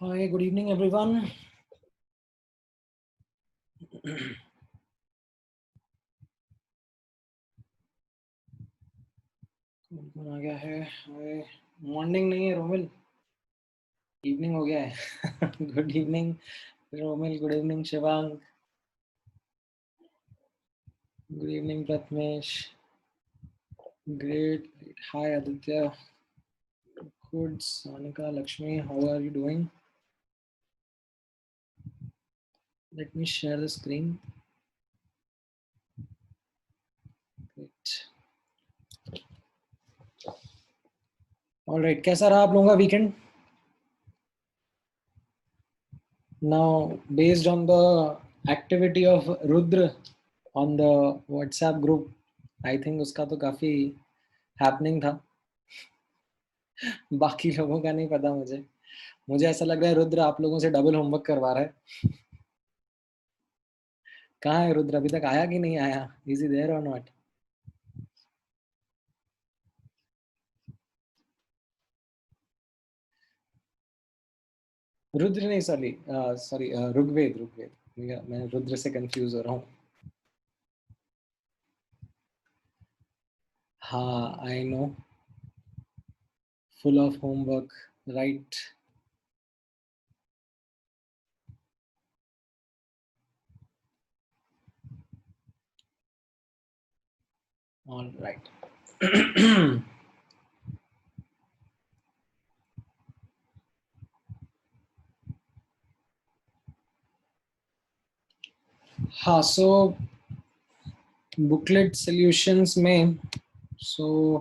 Hi, good evening, everyone. कौन आ गया है? मॉर्निंग नहीं है रोमिल, इवनिंग हो गया है. Good evening Romil, good evening Shivang, good evening Prathamesh. Great. Hi Aditya. Good. Sonika, Lakshmi, how are you doing? Let me share the screen. Great. All right. कैसा रहा आप लोगों का weekend? Now, based on the activity of Rudra on the WhatsApp group, I think उसका तो काफी happening था. बाकी लोगों का नहीं पता मुझे. मुझे ऐसा लग रहा है रुद्र आप लोगों से डबल होमवर्क करवा रहा है. कहाँ है रुद्र? अभी तक आया कि नहीं आया? इज ही देयर और नॉट? रुद्र नहीं, सॉरी सॉरी, ऋग्वेद ऋग्वेद. मैं रुद्र से कंफ्यूज हो रहा हूँ. हाँ, I know. Full of homework, right. All right. हाँ, सो बुकलेट सॉल्यूशंस में, सो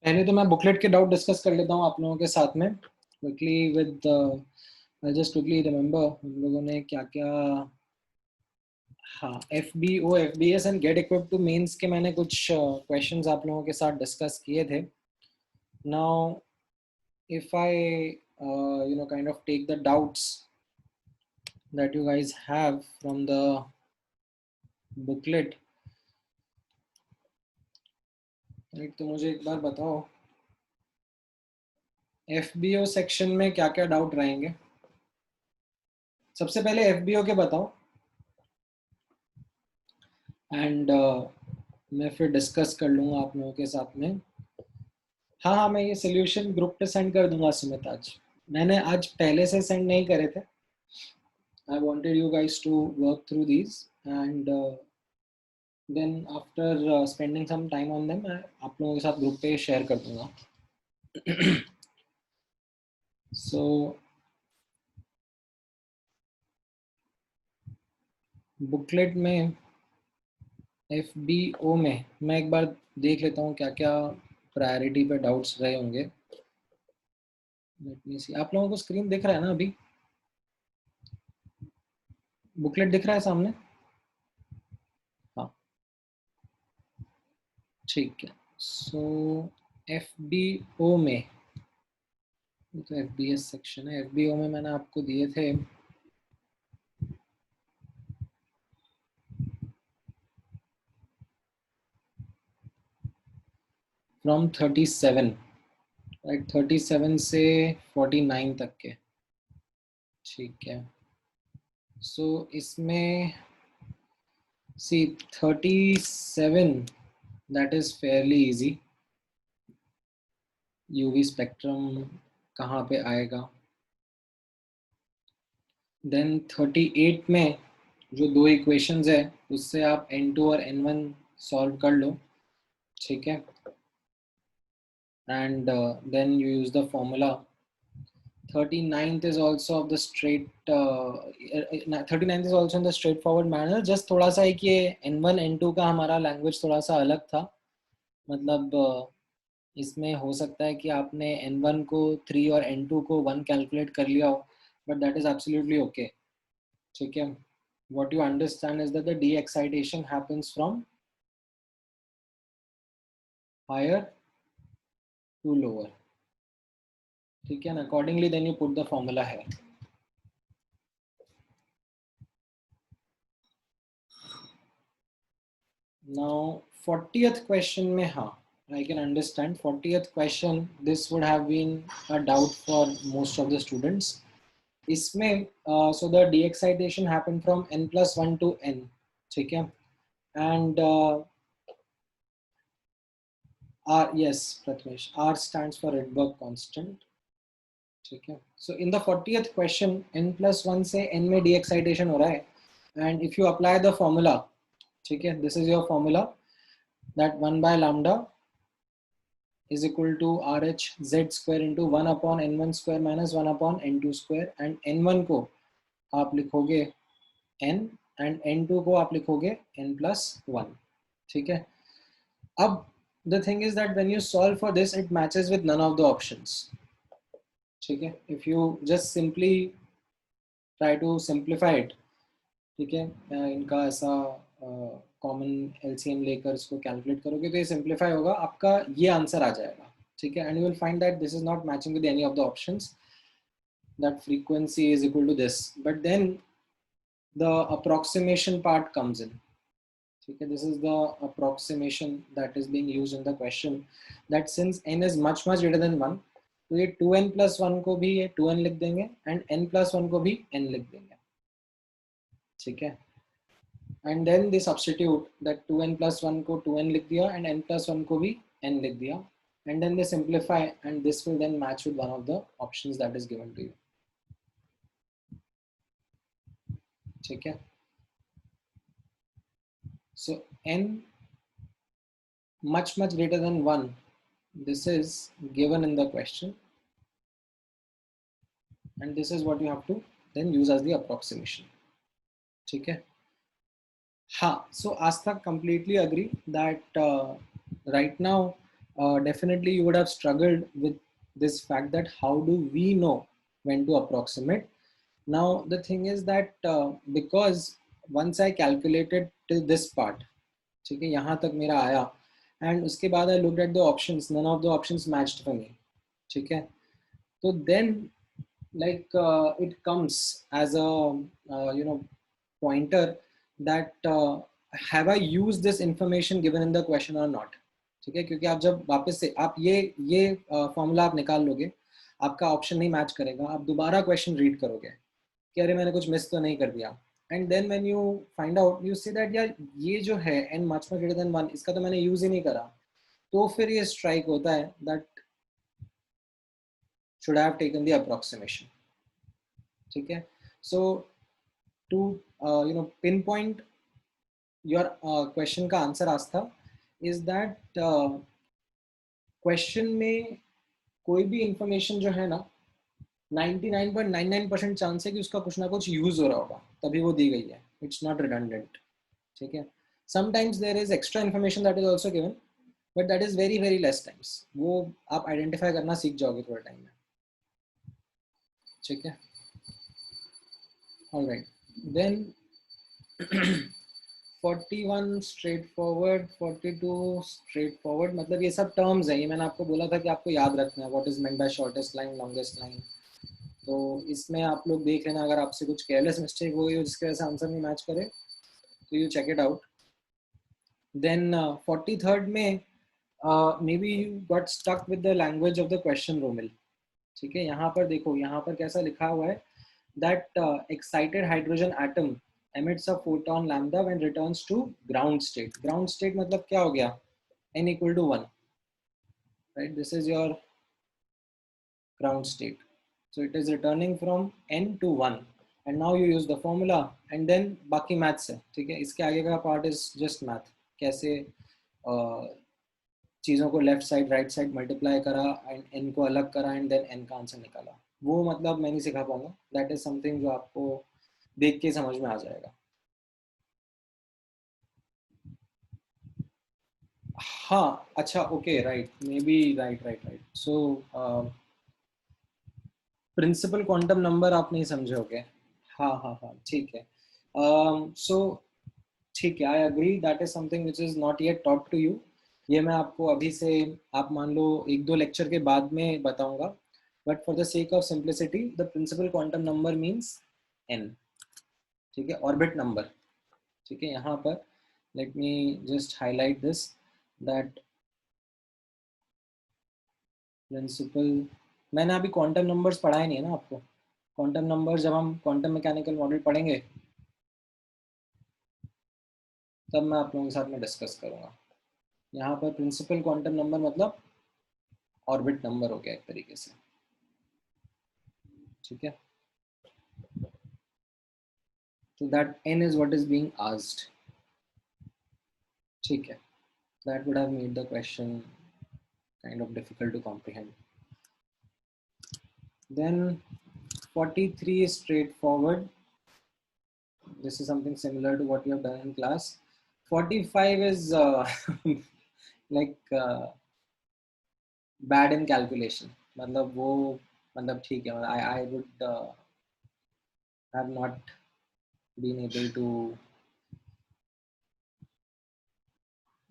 पहले तो मैं बुकलेट के डाउट डिस्कस कर लेता हूँ आप लोगों के साथ में quickly with. I just quickly remember हम लोगों ने क्या क्या. हाँ, F B O, F B S and get equip to mains के मैंने कुछ क्वेश्चंस आप लोगों के साथ डिस्कस किए थे. Now if I kind of take the doubts that you guys have from the booklet, right, तो मुझे एक बार बताओ FBO सेक्शन में क्या क्या डाउट रहेंगे. सबसे पहले FBO के बताओ एंड मैं फिर डिस्कस कर लूँगा आप लोगों के साथ में. हाँ हाँ, मैं ये सोल्यूशन ग्रुप पे सेंड कर दूंगा सुमित. आज मैंने आज पहले से सेंड नहीं करे थे. I wanted you guys to work through these and then after spending some time on them मैं आप लोगों के साथ ग्रुप पे शेयर कर दूंगा. So बुकलेट में FBO में मैं एक बार देख लेता हूँ क्या क्या प्रायोरिटी पे डाउट्स रहे होंगे. लेट मी सी. आप लोगों को स्क्रीन दिख रहा है ना अभी? बुकलेट दिख रहा है सामने? हाँ, ठीक है. सो FBO में, तो FBS सेक्शन है. FBO में मैंने आपको दिए थे फ्रॉम 37, राइट, 37 से 49 तक के. ठीक है. सो इसमें सी 37, that is fairly easy. UV spectrum कहाँ पे आएगा. देन 38 में जो दो इक्वेशंस है उससे आप N2 और N1 सॉल्व कर लो. ठीक है. And then you use the formula 39th is also of the straight 39th is also in the straightforward manner. Just थोड़ा सा है कि N1 N2 का हमारा लैंग्वेज थोड़ा सा अलग था. मतलब इसमें हो सकता है कि आपने N1 को 3 और N2 को 1 कैलकुलेट कर लिया हो, but that is absolutely okay. ठीक है. What you understand is that the de-excitation happens from higher to lower. ठीक है ना. Accordingly then you put the formula here. Now 40th question में हाँ, I can understand. 40th question, this would have been a doubt for most of the students. इसमें so the de-excitation happened from n+1 to n. ठीक है. And R, yes Prathamesh, R stands for Rydberg constant. ठीक है. So in the 40th question n+1 से n में de-excitation हो रहा है, and if you apply the formula, ठीक है, this is your formula, that 1 by lambda is equal to RH Z square into 1 upon n1 square minus 1 upon n2 square, and n1 को आप लिखोगे n and n2 को आप लिखोगे n+1. ठीक है. अब the thing is that when you solve for this, it matches with none of the options. ठीक है. If you just simply try to simplify it, ठीक है, इनका ऐसा कॉमन एलसीएम लेकर इसको कैलकुलेट करोगे तो ये सिंप्लीफाई होगा, आपका ये आंसर आ जाएगा. ठीक है. And you will find that this is not matching with any of the options, that frequency is equal to this, but then the approximation part comes in. ठीक है. This is the approximation that is being used in the question, that since n is much much greater than 1, तो ये 2n+1 को भी ये 2n लिख देंगे and n+1 को भी n लिख देंगे. ठीक है. And then they substitute that 2n+1 को 2n लिख दिया and n+1 को भी n लिख दिया, and then they simplify, and this will then match with one of the options that is given to you. ठीक है. So n much greater than 1, this is given in the question, and this is what you have to then use as the approximation. ठीक है. हाँ, so Astha completely agree that right now definitely you would have struggled with this fact that how do we know when to approximate. Now the thing is that because once I calculated till this part, ठीक है, यहाँ तक मेरा आया, and उसके बाद I looked at the options, none of the options matched for me. ठीक है. So then like it comes as a pointer that have I used this information given in the question or not. ठीक है. क्योंकि आप जब वापस से आप ये फॉर्मूला आप निकाल लोगे, आपका ऑप्शन नहीं मैच करेगा, आप दोबारा क्वेश्चन रीड करोगे कि अरे मैंने कुछ मिस तो नहीं कर दिया, and then when you find out you see that यार ये जो है n मच ग्रेटर देन 1, इसका तो मैंने यूज ही नहीं करा, तो फिर ये स्ट्राइक होता है that should have taken the approximation. ठीक है. So to pinpoint your question का answer Aastha is that question में कोई भी इंफॉर्मेशन जो है ना 99.99% चांस है कि उसका कुछ ना कुछ यूज हो रहा होगा, तभी वो दी गई है. It's not redundant. ठीक है. Sometimes there is extra information that is also given, but that is very very less times. वो आप आइडेंटिफाई करना सीख जाओगे थोड़ा टाइम में. ठीक है. All right. Then 41 straightforward, 42 straightforward. मतलब ये सब टर्म्स हैं, ये मैंने आपको बोला था कि आपको याद रखना है. What is meant by shortest line, longest line. तो इसमें आप लोग देख लेना, अगर आपसे कुछ केयरलेस मिस्टेक हो गई जिसके वजह से आंसर नहीं मैच करे तो you check it out. Then 43rd में maybe you got stuck with the language of the question Romil. ठीक है. यहाँ पर देखो, यहाँ पर कैसा लिखा हुआ है that excited hydrogen atom emits a photon lambda when returns to ground state. Ground state मतलब क्या हो गया, n equal to 1, right? This is your ground state. So it is returning from n to 1, and now you use the formula and then बाकी maths है. ठीक है. इसके आगे का part is just math, कैसे चीज़ों को left side right side multiply करा एंड n को अलग करा एंड देन n का आंसर निकाला, वो मतलब मैं नहीं सिखा पाऊंगा, दैट इज समथिंग जो आपको देख के समझ में आ जाएगा। हाँ अच्छा, okay, right, maybe, right right right. So principal quantum number आप नहीं समझे होगे। हाँ हाँ हाँ, ठीक है। सो ठीक है, I agree, that is something which is not yet taught to you. ये मैं आपको अभी से, आप मान लो एक दो लेक्चर के बाद में बताऊंगा, but for the sake of simplicity the principal quantum number means n. ठीक है, ऑर्बिट नंबर। ठीक है, यहाँ पर let me just highlight this, that principal, मैंने अभी क्वांटम नंबर्स पढ़ाए नहीं है ना आपको। क्वांटम नंबर्स जब हम क्वांटम मैकेनिकल मॉडल पढ़ेंगे तब मैं आप लोगों के साथ में डिस्कस करूंगा। यहाँ पर प्रिंसिपल क्वांटम नंबर मतलब ऑर्बिट नंबर हो गया एक तरीके से। ठीक है, so that n is what is being asked. ठीक है, that would have made the question kind of difficult to comprehend. Then 43 is straightforward. This is something similar to what you have done in class. 45 is like bad in calculation. मतलब वो, मतलब ठीक है, I would have not been able to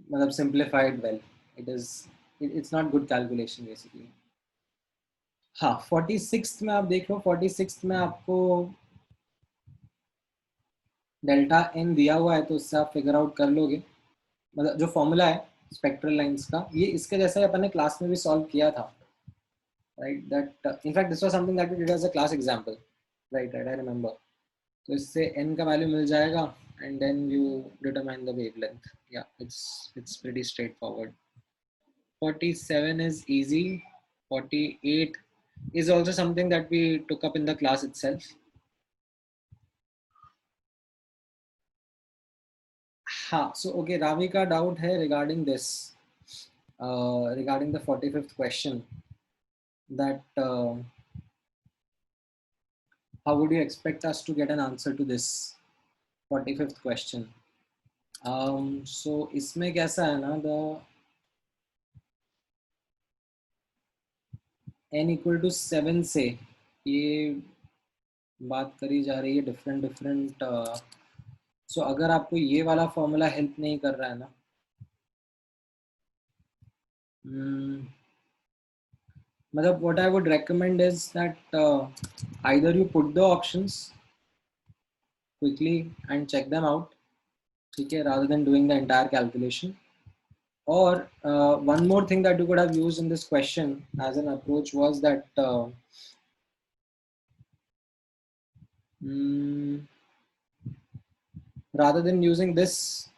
मतलब simplify it well. It is, it's not good calculation basically. हाँ, 46th में आप देख लो, 46th में आपको डेल्टा एन दिया हुआ है, तो उससे आप फिगर आउट कर लोगे। मतलब जो फॉर्मूला है स्पेक्ट्रल लाइंस का, ये इसके जैसा ही अपन ने क्लास में भी सॉल्व किया था, right, that in fact this was something that we did as a class example, right right, I remember. तो इससे एन का वैल्यू मिल जाएगा and then you determine the wavelength. या it's pretty straightforward. 47 is easy. 48 is also something that we took up in the class itself. हाँ, so okay, Ravi का doubt है regarding this, regarding the 45th question, that how would you expect us to get an answer to this 45th question? So इसमें कैसा है ना, the n equal to 7 से ये बात करी जा रही है डिफरेंट डिफरेंट। सो अगर आपको ये वाला फॉर्मूला हेल्प नहीं कर रहा है ना, मतलब what I would recommend is that either you put the options quickly and check them out, ठीक है, rather than doing the entire calculation. Or one more thing that you could have used in this question as an approach was that rather than using this,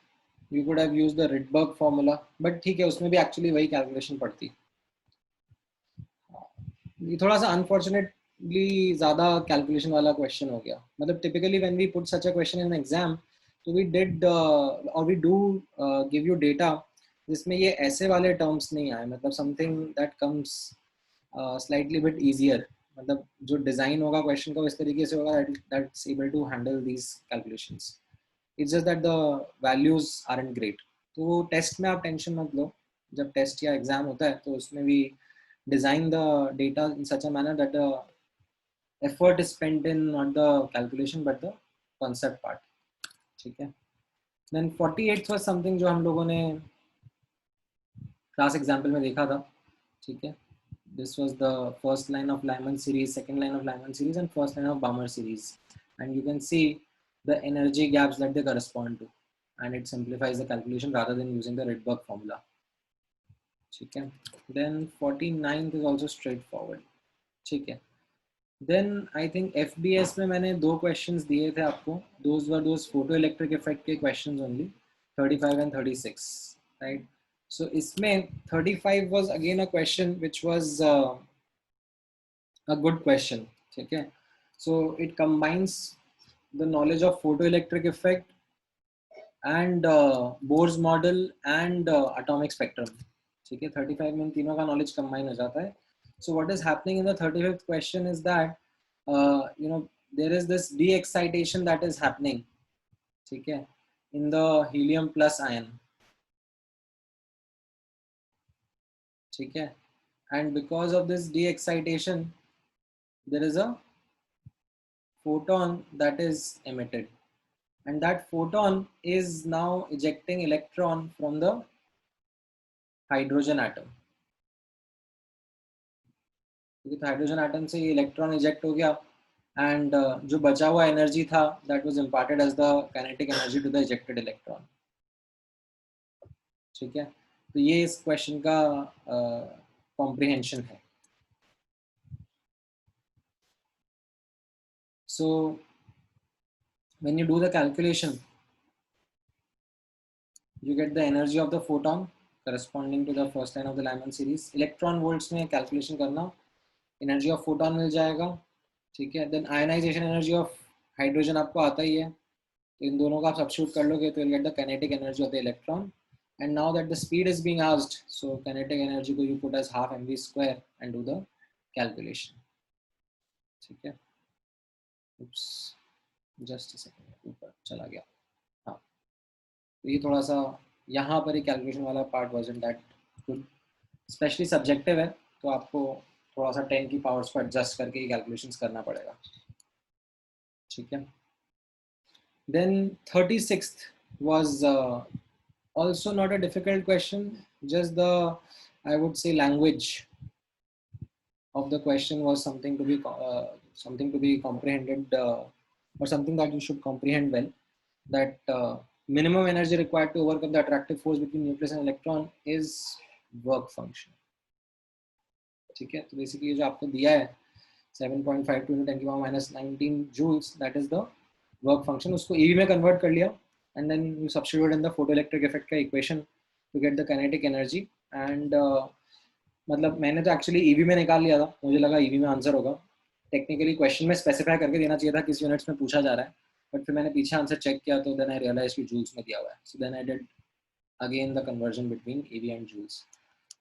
you could have used the Rydberg formula. But ठीक है, उसमें भी actually वही calculation पड़ती। ये थोड़ा सा unfortunately ज़्यादा कैलकुलेशन वाला क्वेश्चन हो गया। मतलब typically when we put such a question in exam, तो वी डिड और we do give you data जिसमें ये ऐसे वाले टर्म्स नहीं आए, मतलब something that comes slightly bit easier. मतलब जो डिज़ाइन होगा क्वेश्चन का इस तरीके से होगा that's able to handle these calculations. It's just that the values aren't great. तो टेस्ट में आप टेंशन मत लो, जब टेस्ट या एग्जाम होता है तो उसमें भी design the data in such a manner that the effort is spent in not the calculation but the concept part। ठीक है, then 48th was something जो हम लोगों ने क्लास एग्जाम्पल में देखा था। ठीक है, this was the first line of Lyman series, second line of Lyman series and first line of Balmer series, and you can see the energy gaps that they correspond to, and it simplifies the calculation rather than using the Rydberg formula। ठीक है, then 49th is also straightforward। ठीक है, then I think FBS में मैंने दो questions दिए थे आपको, those were those photo electric effect के क्वेश्चंस ओनली, 35 एंड 36, राइट। सो इसमें 35 was again a question which was a good question. ठीक है, so it combines the knowledge of photo electric effect and Bohr's model and atomic spectrum. ठीक है, 35 में इन तीनों का knowledge combine हो जाता है। So what is happening in the 35th question is that there is this de-excitation that is happening, ठीक है, in the helium plus ion, ठीक है, and because of this de-excitation there is a photon that is emitted, and that photon is now ejecting electron from the hydrogen atom. क्योंकि hydrogen atom से ये electron eject हो गया, and जो बचा हुआ एनर्जी था that was imparted as the kinetic energy to the ejected electron, ठीक है। तो ये इस क्वेश्चन का कॉम्प्रिहेंशन है। So when you do the calculation you get the energy of the photon corresponding to the first line of the Lyman series. Electron volts में calculation करना, energy of photon मिल जाएगा, ठीक है। Then ionization energy of hydrogen आपको आता ही है, तो इन दोनों का आप सब्स्टिट्यूट कर लोगे तो you'll get the kinetic energy of the electron. And now that the speed is being asked, so kinetic energy को you put as half mv square and do the calculation, ठीक है। Oops, just a second, ऊपर चला गया। हाँ, तो ये थोड़ा सा यहाँ पर ही कैलकुलेशन वाला part wasn't that good, specially subjective है, तो आपको थोड़ा सा 10 की पावर्स को एडजस्ट करके ही कैलकुलेशंस करना पड़ेगा, ठीक है। Then 36th was also not a difficult question, just the, I would say, language of the question was something to be comprehended, or something that you should comprehend well, that minimum energy required to overcome the attractive force between nucleus and electron is work function, ठीक है। तो basically जो आपको दिया है 7.52 × 10⁻⁻19 joules, that is the work function, उसको EV में convert कर लिया, and then you substitute in the photoelectric effect का equation to get the kinetic energy, and मतलब मैंने तो एक्चुअली EV में निकाल लिया था, मुझे लगा EV में आंसर होगा, टेक्निकली क्वेश्चन में स्पेसिफाई करके देना चाहिए था किस यूनिट्स में पूछा जा रहा है, बट फिर मैंने पीछे आंसर चेक किया तो देन आई रियलाइज कि जूल्स में दिया हुआ है, so then I did again the conversion between EV and joules.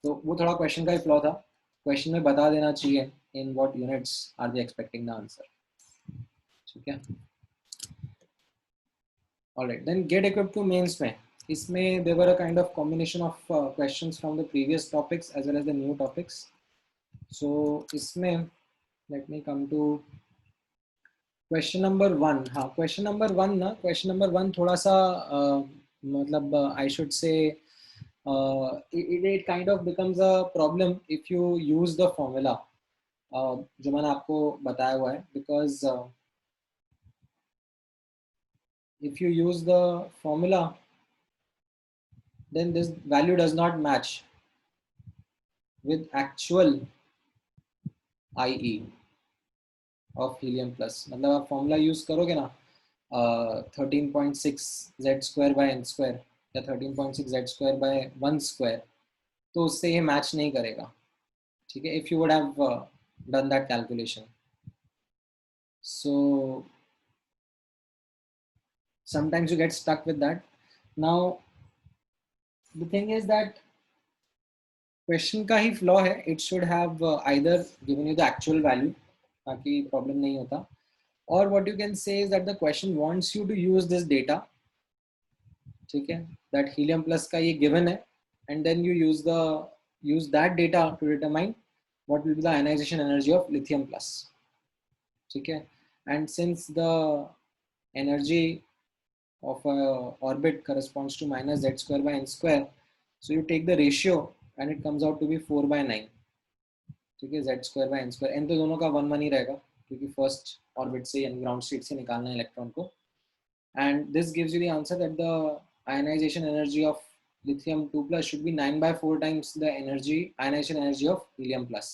तो वो थोड़ा क्वेश्चन का ही फ्लॉ था, क्वेश्चन में बता देना चाहिए in what units are they expecting the answer, ठीक है। Alright, then get equipped to mains में, इसमें there were a kind of combination of questions from the previous topics as well as the new topics. So इसमें let me come to question number 1। हाँ, question number 1 ना, question number 1 थोड़ा सा मतलब I should say it kind of becomes a problem if you use the formula जो मैंने आपको बताया हुआ है, because if you use the formula then this value does not match with actual IE of helium plus। मतलब आप formula use करोगे ना 13.6 z² by n² या 13.6 z² by 1², तो उससे ये मैच नहीं करेगा, ठीक है, if you would have done that calculation. So sometimes you get stuck with that. Now the thing is that question का ही flaw है, it should have either given you the actual value ताकि problem नहीं होता, or what you can say is that the question wants you to use this data, ठीक है, that helium plus का ये given है, and then you use that data to determine what will be the ionization energy of lithium plus, ठीक है। And since the energy of a orbit corresponds to minus z² by n², so you take the ratio and it comes out to be 4/9, ठीक है, z² by n², n तो दोनों का 1 ही रहेगा क्योंकि first orbit से यानी ग्राउंड स्टेट से निकालना है इलेक्ट्रॉन को, and this gives you the answer that the ionization energy of lithium 2+ should be 9/4 times the ionization energy of helium plus,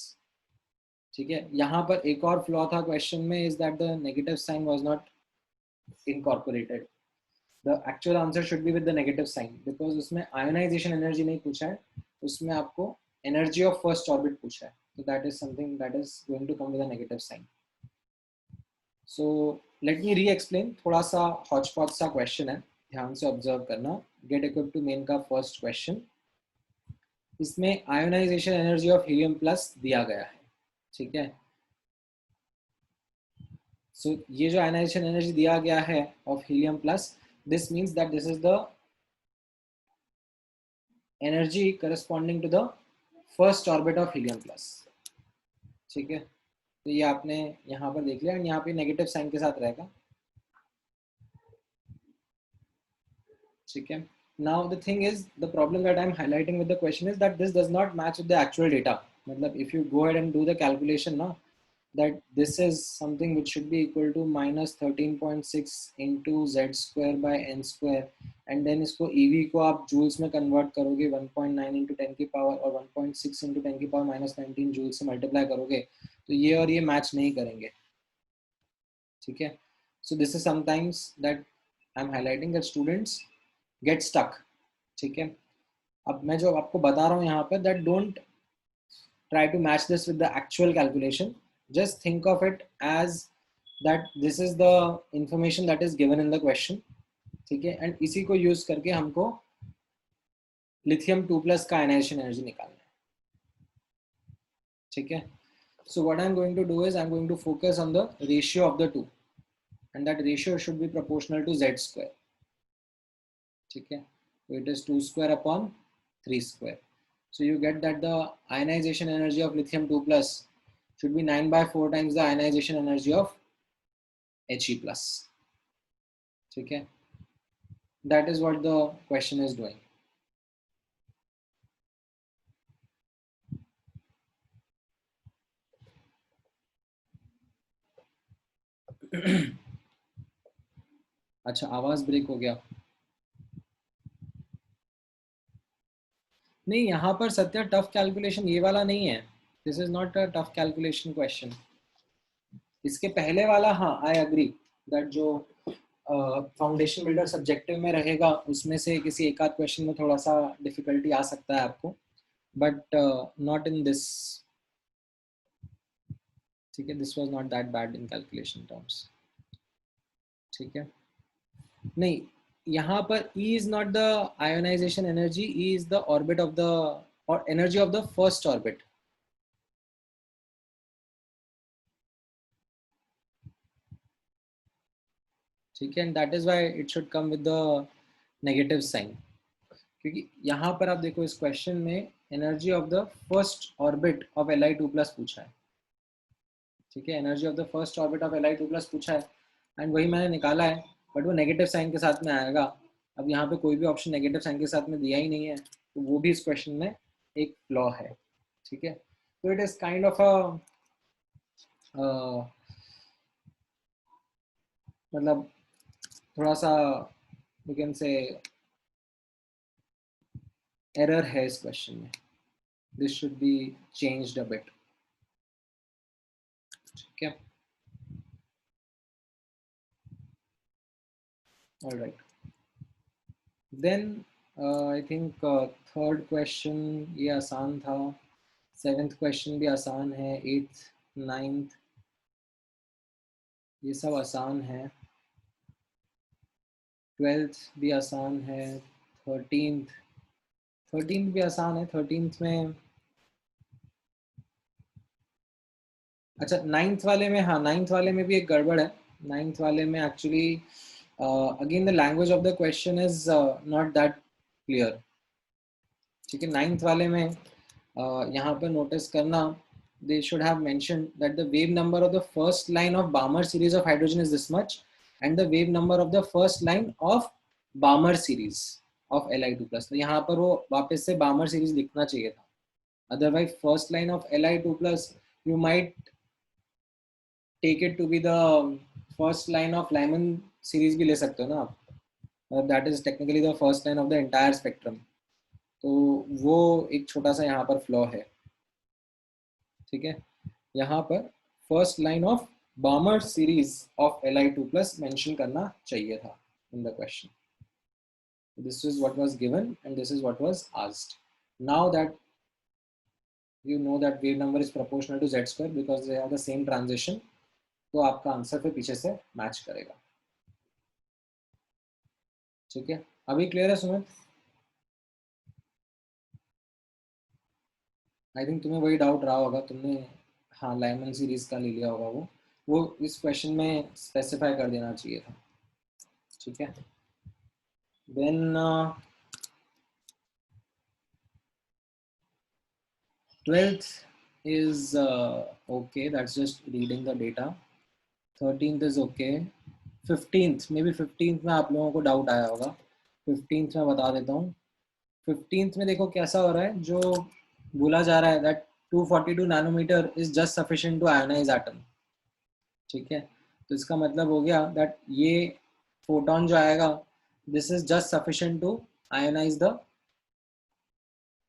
ठीक है। यहाँ पर एक और फ्लॉ था क्वेश्चन में, is that the negative sign was not incorporated. The actual answer should be with the negative sign because उसमें ionization energy नहीं पूछा है, उसमें आपको energy of first orbit पूछा है, so that is something that is going to come with a negative sign. So let me re-explain, थोड़ा सा hodgepodge सा question है, ध्यान से observe करना। Get equipped to main का first question, इसमें ionization energy of helium plus दिया गया है, ठीक है। सो ये जो आयनाइजेशन एनर्जी दिया गया है of helium plus, this means that this is the energy corresponding to the first orbit of helium plus. ठीक है, तो ये आपने यहाँ पर देख लिया, एंड यहाँ पे नेगेटिव साइन के साथ रहेगा। ठीक है, now the thing is, the problem that I'm highlighting with the question is that this does not match with the actual data. मतलब if you go ahead and do the calculation ना, that this is something which should be equal to minus 13.6 into z square by n square, and then इसको EV को आप joules में convert करोगे 1.9 into 10 की power और 1.6 into 10 की power minus 19 joules से multiply करोगे, तो ये और ये match नहीं करेंगे। ठीक है, so this is sometimes that I'm highlighting that students get stuck। ठीक है, अब मैं जो आपको बता रहा हूँ यहाँ पे, that don't try to match this with the actual calculation, just think of it as that this is the information that is given in the question। ठीक है, एंड इसी को यूज करके हमको लिथियम 2+ का आयनाइजेशन एनर्जी निकालना है। ठीक है, so what I'm going to do is I'm going to focus on the ratio of the two, and that ratio should be proportional to z square। ठीक है, so it is 2 square upon 3 square। So you get that the ionization energy of lithium 2+ should be 9/4 times the ionization energy of He+। ठीक है, that is what the question is doing। अच्छा, आवाज break हो गया। नहीं, यहाँ पर Satya tough calculation ये वाला नहीं है। This is not a tough calculation question. इसके पहले वाला, हाँ आई एग्री दैट जो फाउंडेशन बिल्डर सब्जेक्टिव में रहेगा उसमें से किसी एक आध क्वेश्चन में थोड़ा सा डिफिकल्टी आ सकता है आपको, बट नॉट इन दिस। ठीक है, this was not that bad in calculation terms. ठीक है, नहीं, यहाँ पर E is not the ionisation energy, E is the orbit of the, और energy of the first orbit. ठीक है, and that is why it should come with the negative sign, क्योंकि यहाँ पर आप देखो इस क्वेश्चन में energy of the first orbit of Li2+ पूछा है। ठीक है, energy of the first orbit of Li2+ पूछा है, एंड वही मैंने निकाला है, बट वो नेगेटिव साइन के साथ में आएगा। अब यहाँ पे कोई भी ऑप्शन नेगेटिव साइन के साथ में दिया ही नहीं है, तो वो भी इस क्वेश्चन में एक फ्लॉ है। ठीक है, तो it is kind of a मतलब थोड़ा सा वी कैन से एरर है इस क्वेश्चन में। This should be changed a bit. ठीक है, alright, then I think third question ये आसान था, सेवेंथ क्वेश्चन भी आसान है, एट्थ नाइन्थ ये सब आसान है, ट्वेल्थ भी आसान है, थर्टींथ थर्टींथ भी आसान है। थर्टींथ में, अच्छा नाइन्थ वाले में, हाँ नाइन्थ वाले में भी एक गड़बड़ है। नाइन्थ वाले में actually again the language of the question is not that clear. ठीक है, नाइन्थ वाले में यहाँ पर नोटिस करना, they should have mentioned that the wave number of the first line of Balmer series of hydrogen is this much, and the wave number of the first line of Balmer series of Li2+। तो यहाँ पर वो वापस से Balmer series लिखना चाहिए था, otherwise first line of Li2+ you might take it to be the first line of Lyman series भी ले सकते हो ना आप, that is technically the first line of the entire spectrum। तो वो एक छोटा सा यहाँ पर फ्लॉ है। ठीक है, यहाँ पर first line of बामर series of Li2+ mention करना चाहिए था इन the question. This is what was given and this is what was asked. Now that you know that wave number is proportional to z square because they have the same transition, तो आपका answer फिर पीछे से match करेगा। ठीक है, अभी clear है सुमित? आई थिंक तुम्हें वही डाउट रहा होगा, तुमने हाँ लाइमन सीरीज का ले लिया होगा वो इस क्वेश्चन में स्पेसिफाई कर देना चाहिए था, ठीक है। Then 12th is okay, that's just reading the data. 13th is okay. 15th may be 15th में आप लोगों को डाउट आया होगा, 15th में बता देता हूँ। 15th में देखो कैसा हो रहा है, जो बोला जा रहा है that 242 nanometer is just sufficient to ionize atom, ठीक है। तो इसका मतलब हो गया दैट ये फोटोन जो आएगा this is just sufficient to ionize the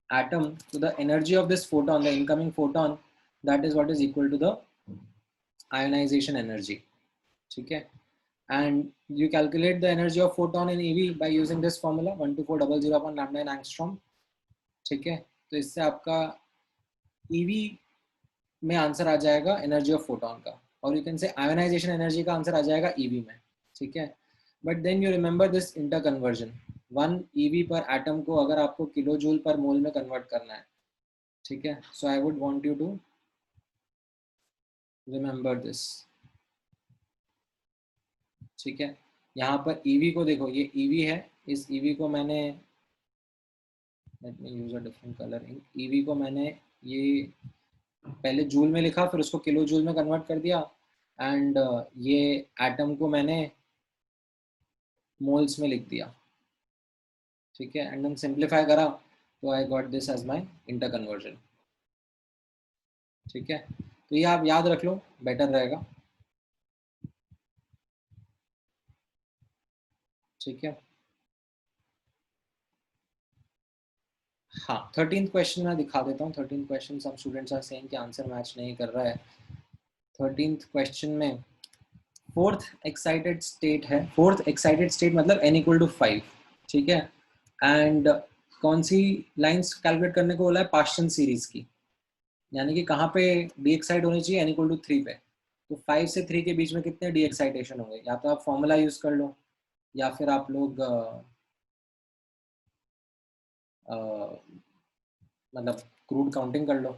atom, to the energy of this photon, the incoming photon, that is what is equal to the ionization energy, ठीक है। and you calculate the energy of photon in ev by using this formula 12400 upon lambda in angstrom, ठीक है। तो इससे आपका ev में answer आ जाएगा एनर्जी ऑफ फोटोन का, और you can say ionization energy का आंसर आ जाएगा ईवी में, ठीक है। But then you remember this inter conversion, 1 EV पर एटम को अगर आपको किलो जूल पर मोल में कन्वर्ट करना है, ठीक है। So I would want you to remember this, ठीक है। यहाँ पर ईवी को देखो, ये ईवी है, इस ईवी को मैंने, let me use a different colour ink, EV को मैंने ये पहले जूल में लिखा, फिर उसको किलो जूल में कन्वर्ट कर दिया, एंड ये एटम को मैंने मोल्स में लिख दिया, ठीक है। एंड देन सिंप्लीफाई करा तो I got this as my inter conversion, ठीक है। तो ये आप याद रख लो, बेटर रहेगा, ठीक है। हाँ 13th क्वेश्चन मैं दिखा देता हूँ। 13th क्वेश्चन सब स्टूडेंट्स आर सेइंग कि आंसर मैच नहीं कर रहा है। 13th क्वेश्चन में फोर्थ एक्साइटेड स्टेट है, फोर्थ एक्साइटेड स्टेट मतलब n इक्वल टू 5, ठीक है। एंड कौन सी लाइंस कैलकुलेट करने को बोला है, पास्टन सीरीज की, यानी कि कहाँ पे डी एक्साइट होनी चाहिए, n इक्वल टू 3 पे। तो 5 से 3 के बीच में कितने डी एक्साइटेशन होंगे, या तो आप फॉर्मूला यूज कर लो, या फिर आप लोग मतलब क्रूड काउंटिंग कर लो।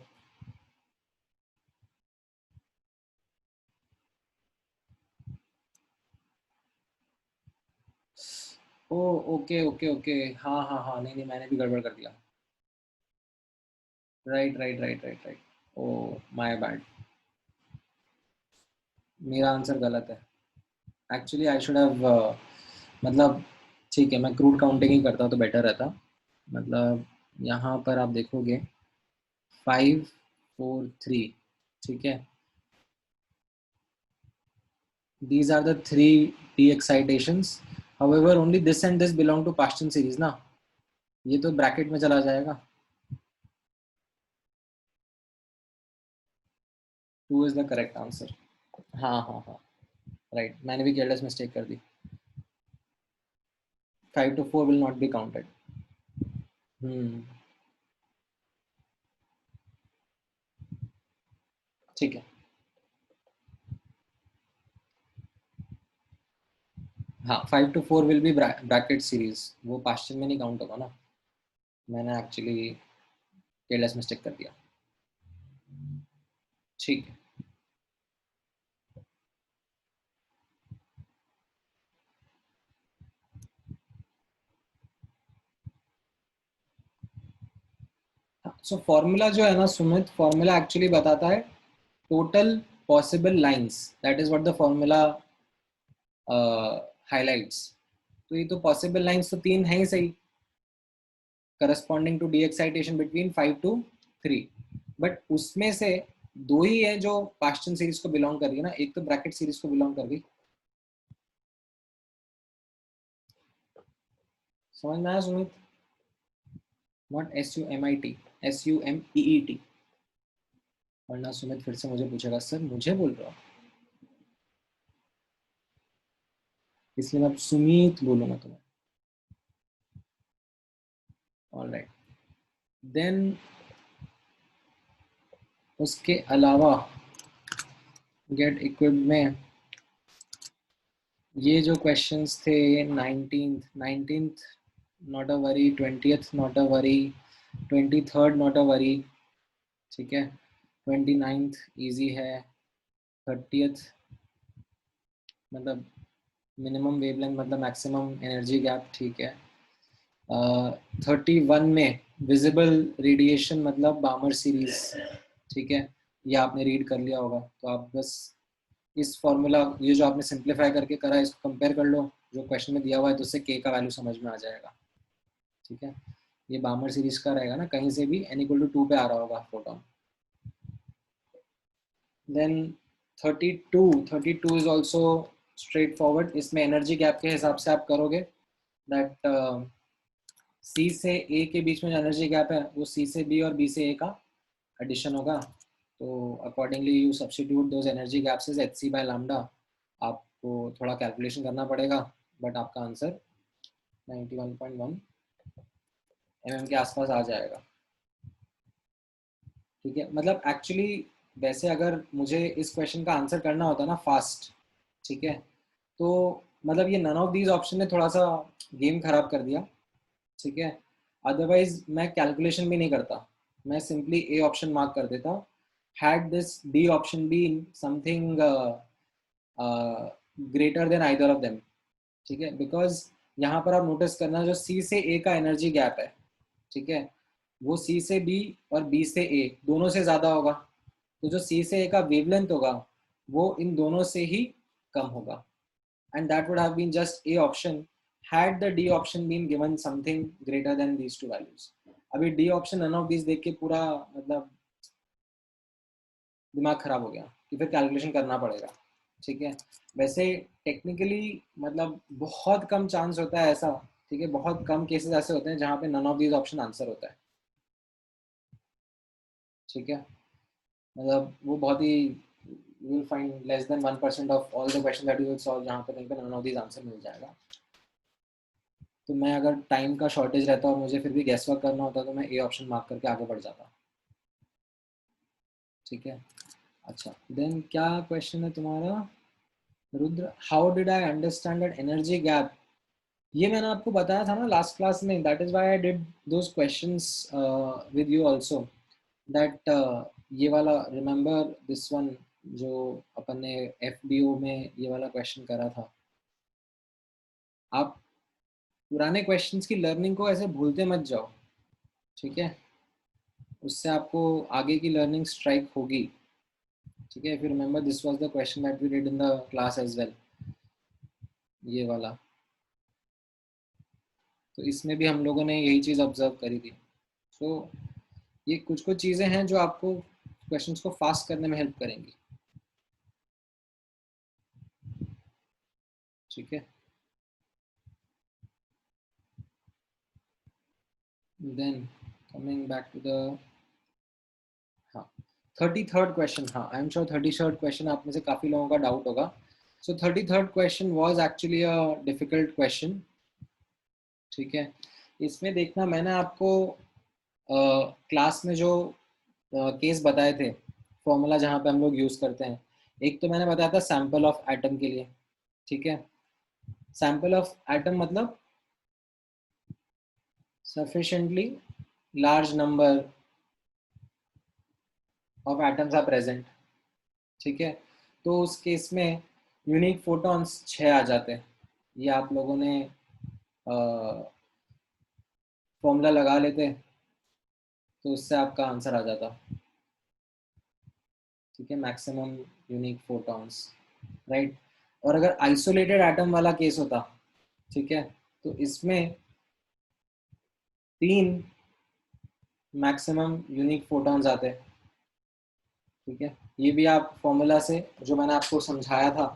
ओ ओके ओके ओके, हाँ हाँ हाँ, नहीं नहीं मैंने भी गड़बड़ कर दिया, right right right right right, oh my bad, मेरा आंसर गलत है। एक्चुअली आई शुड हैव, मतलब ठीक है, मैं क्रूड काउंटिंग ही करता तो बेटर रहता। मतलब यहाँ पर आप देखोगे 5 4 3, ठीक है। These are the 3 D excitations. However, only this and this belong to Paschen series ना, ये तो ब्रैकेट में चला जाएगा। 2 is the correct answer. हाँ हाँ हाँ, राइट, मैंने भी केयरलेस मिस्टेक कर दी। 5 to 4 will not be counted. ठीक है। हाँ 5 to 4 will be Brackett series, वो पास्चन में नहीं काउंट होगा ना, मैंने एक्चुअली केयरलेस मिस्टेक कर दिया, ठीक है। सो फॉर्मूला जो है ना सुमित, फॉर्मूला एक्चुअली बताता है total possible lines, that is what the formula highlights. तो ये तो पॉसिबल लाइंस तो 3 है ही सही, corresponding to the excitation between 5 to 3, but उसमें से 2 ही है जो पास्टन सीरीज को बिलोंग कर रही है ना, एक तो ब्रैकेट सीरीज को बिलोंग कर गई। समझ में आया सुमित? नॉट SUMIT, SUMEET, वरना सुमित फिर से मुझे पूछेगा सर मुझे बोल रहा हूँ, इसलिए मैं सुमित बोलूंगा तुम्हें। ऑलराइट, देन उसके अलावा गेट इक्विप्ड में ये जो क्वेश्चंस थे 19th not a worry, 20th not a worry, 23rd not a worry, ठीक है। 29th इजी है, 30th मतलब मिनिमम वेवलेंथ मतलब मैक्सिमम एनर्जी गैप, ठीक है। 31 में विजिबल रेडिएशन मतलब बामर सीरीज, ठीक है, ये आपने रीड कर लिया होगा। तो आप बस इस फॉर्मूला, ये जो आपने सिंप्लीफाई करके करा है, इसको कंपेयर कर लो जो क्वेश्चन में दिया हुआ है, तो उससे के का वैल्यू समझ में आ जाएगा, ठीक है। ये बामर सीरीज का रहेगा ना, कहीं से भी n=2 पे आ रहा होगा photon. Then 32 is also straight forward. इसमें एनर्जी गैप के हिसाब से आप करोगे दैट सी से ए के बीच में जो एनर्जी गैप है वो सी से बी और बी से ए का एडिशन होगा। तो accordingly you substitute those energy gaps as H C by lambda. आपको थोड़ा कैलकुलेशन करना पड़ेगा, बट आपका आंसर 91.1 mm के आसपास आ जाएगा, ठीक है। मतलब एक्चुअली वैसे अगर मुझे इस क्वेश्चन का आंसर करना होता ना फास्ट, ठीक है, तो मतलब ये नन ऑफ दीज ऑप्शन ने थोड़ा सा गेम खराब कर दिया, ठीक है। अदरवाइज मैं कैलकुलेशन भी नहीं करता, मैं सिंपली ए ऑप्शन मार्क कर देता, had this D option been something greater than either of them, ठीक है। बिकॉज यहाँ पर आप नोटिस करना, जो सी से ए का एनर्जी गैप है, ठीक है, वो सी से बी और बी से ए दोनों से ज्यादा होगा। तो जो सी से ए का वेवलेंथ होगा वो इन दोनों से ही कम होगा, and that would have been just A option had the D option been given something greater than these two values। अभी D option none of these देख के पूरा मतलब दिमाग खराब हो गया कि फिर कैलकुलेशन करना पड़ेगा, ठीक है। वैसे टेक्निकली मतलब बहुत कम चांस होता है ऐसा, ठीक है, बहुत कम केसेस ऐसे होते हैं जहाँ पे none of these option answer होता है, ठीक है। मतलब वो बहुत ही, you will find less than 1% of all the questions that you will solve जहाँ पे कहीं पे none of these आंसर मिल जाएगा। तो मैं अगर टाइम का शॉर्टेज रहता और मुझे फिर भी गैस वर्क करना होता तो मैं ए ऑप्शन मार्क करके आगे बढ़ जाता, ठीक है। अच्छा, देन क्या क्वेश्चन है तुम्हारा Rudra? How did I understand that energy gap? ये मैंने आपको बताया था ना लास्ट क्लास में, that is why I did those questions with you also, that ये वाला रिमेंबर दिस वन, जो अपन ने एफबीओ में ये वाला क्वेश्चन करा था। आप पुराने क्वेश्चंस की लर्निंग को ऐसे भूलते मत जाओ, ठीक है, उससे आपको आगे की लर्निंग स्ट्राइक होगी, ठीक है। If you remember this was the question that we did in the class as well, ये वाला। तो इसमें भी हम लोगों ने यही चीज़ ऑब्जर्व करी थी। सो ये कुछ कुछ चीज़ें हैं जो आपको क्वेश्चंस को फास्ट करने में हेल्प करेंगी, ठीक है। Then coming back to the, हाँ, 33rd क्वेश्चन, हाँ I am sure 33rd question आप में से काफ़ी लोगों का डाउट होगा। सो 33rd question was actually a difficult question, ठीक है। इसमें देखना, मैंने आपको क्लास में जो केस बताए थे, फॉर्मूला जहाँ पे हम लोग यूज़ करते हैं, एक तो मैंने बताया था सैंपल ऑफ एटम के लिए, ठीक है। सैंपल ऑफ एटम मतलब sufficiently large number of atoms are present, ठीक है। तो उस केस में यूनिक फोटॉन्स 6 आ जाते हैं। ये आप लोगों ने फॉर्मूला लगा लेते तो उससे आपका आंसर आ जाता, ठीक है, मैक्सिमम यूनिक फोटॉन्स, राइट। और अगर आइसोलेटेड एटम वाला केस होता, ठीक है, तो इसमें 3 मैक्सिमम यूनिक फोटॉन्स आते हैं, ठीक है। ये भी आप फॉर्मूला से जो मैंने आपको समझाया था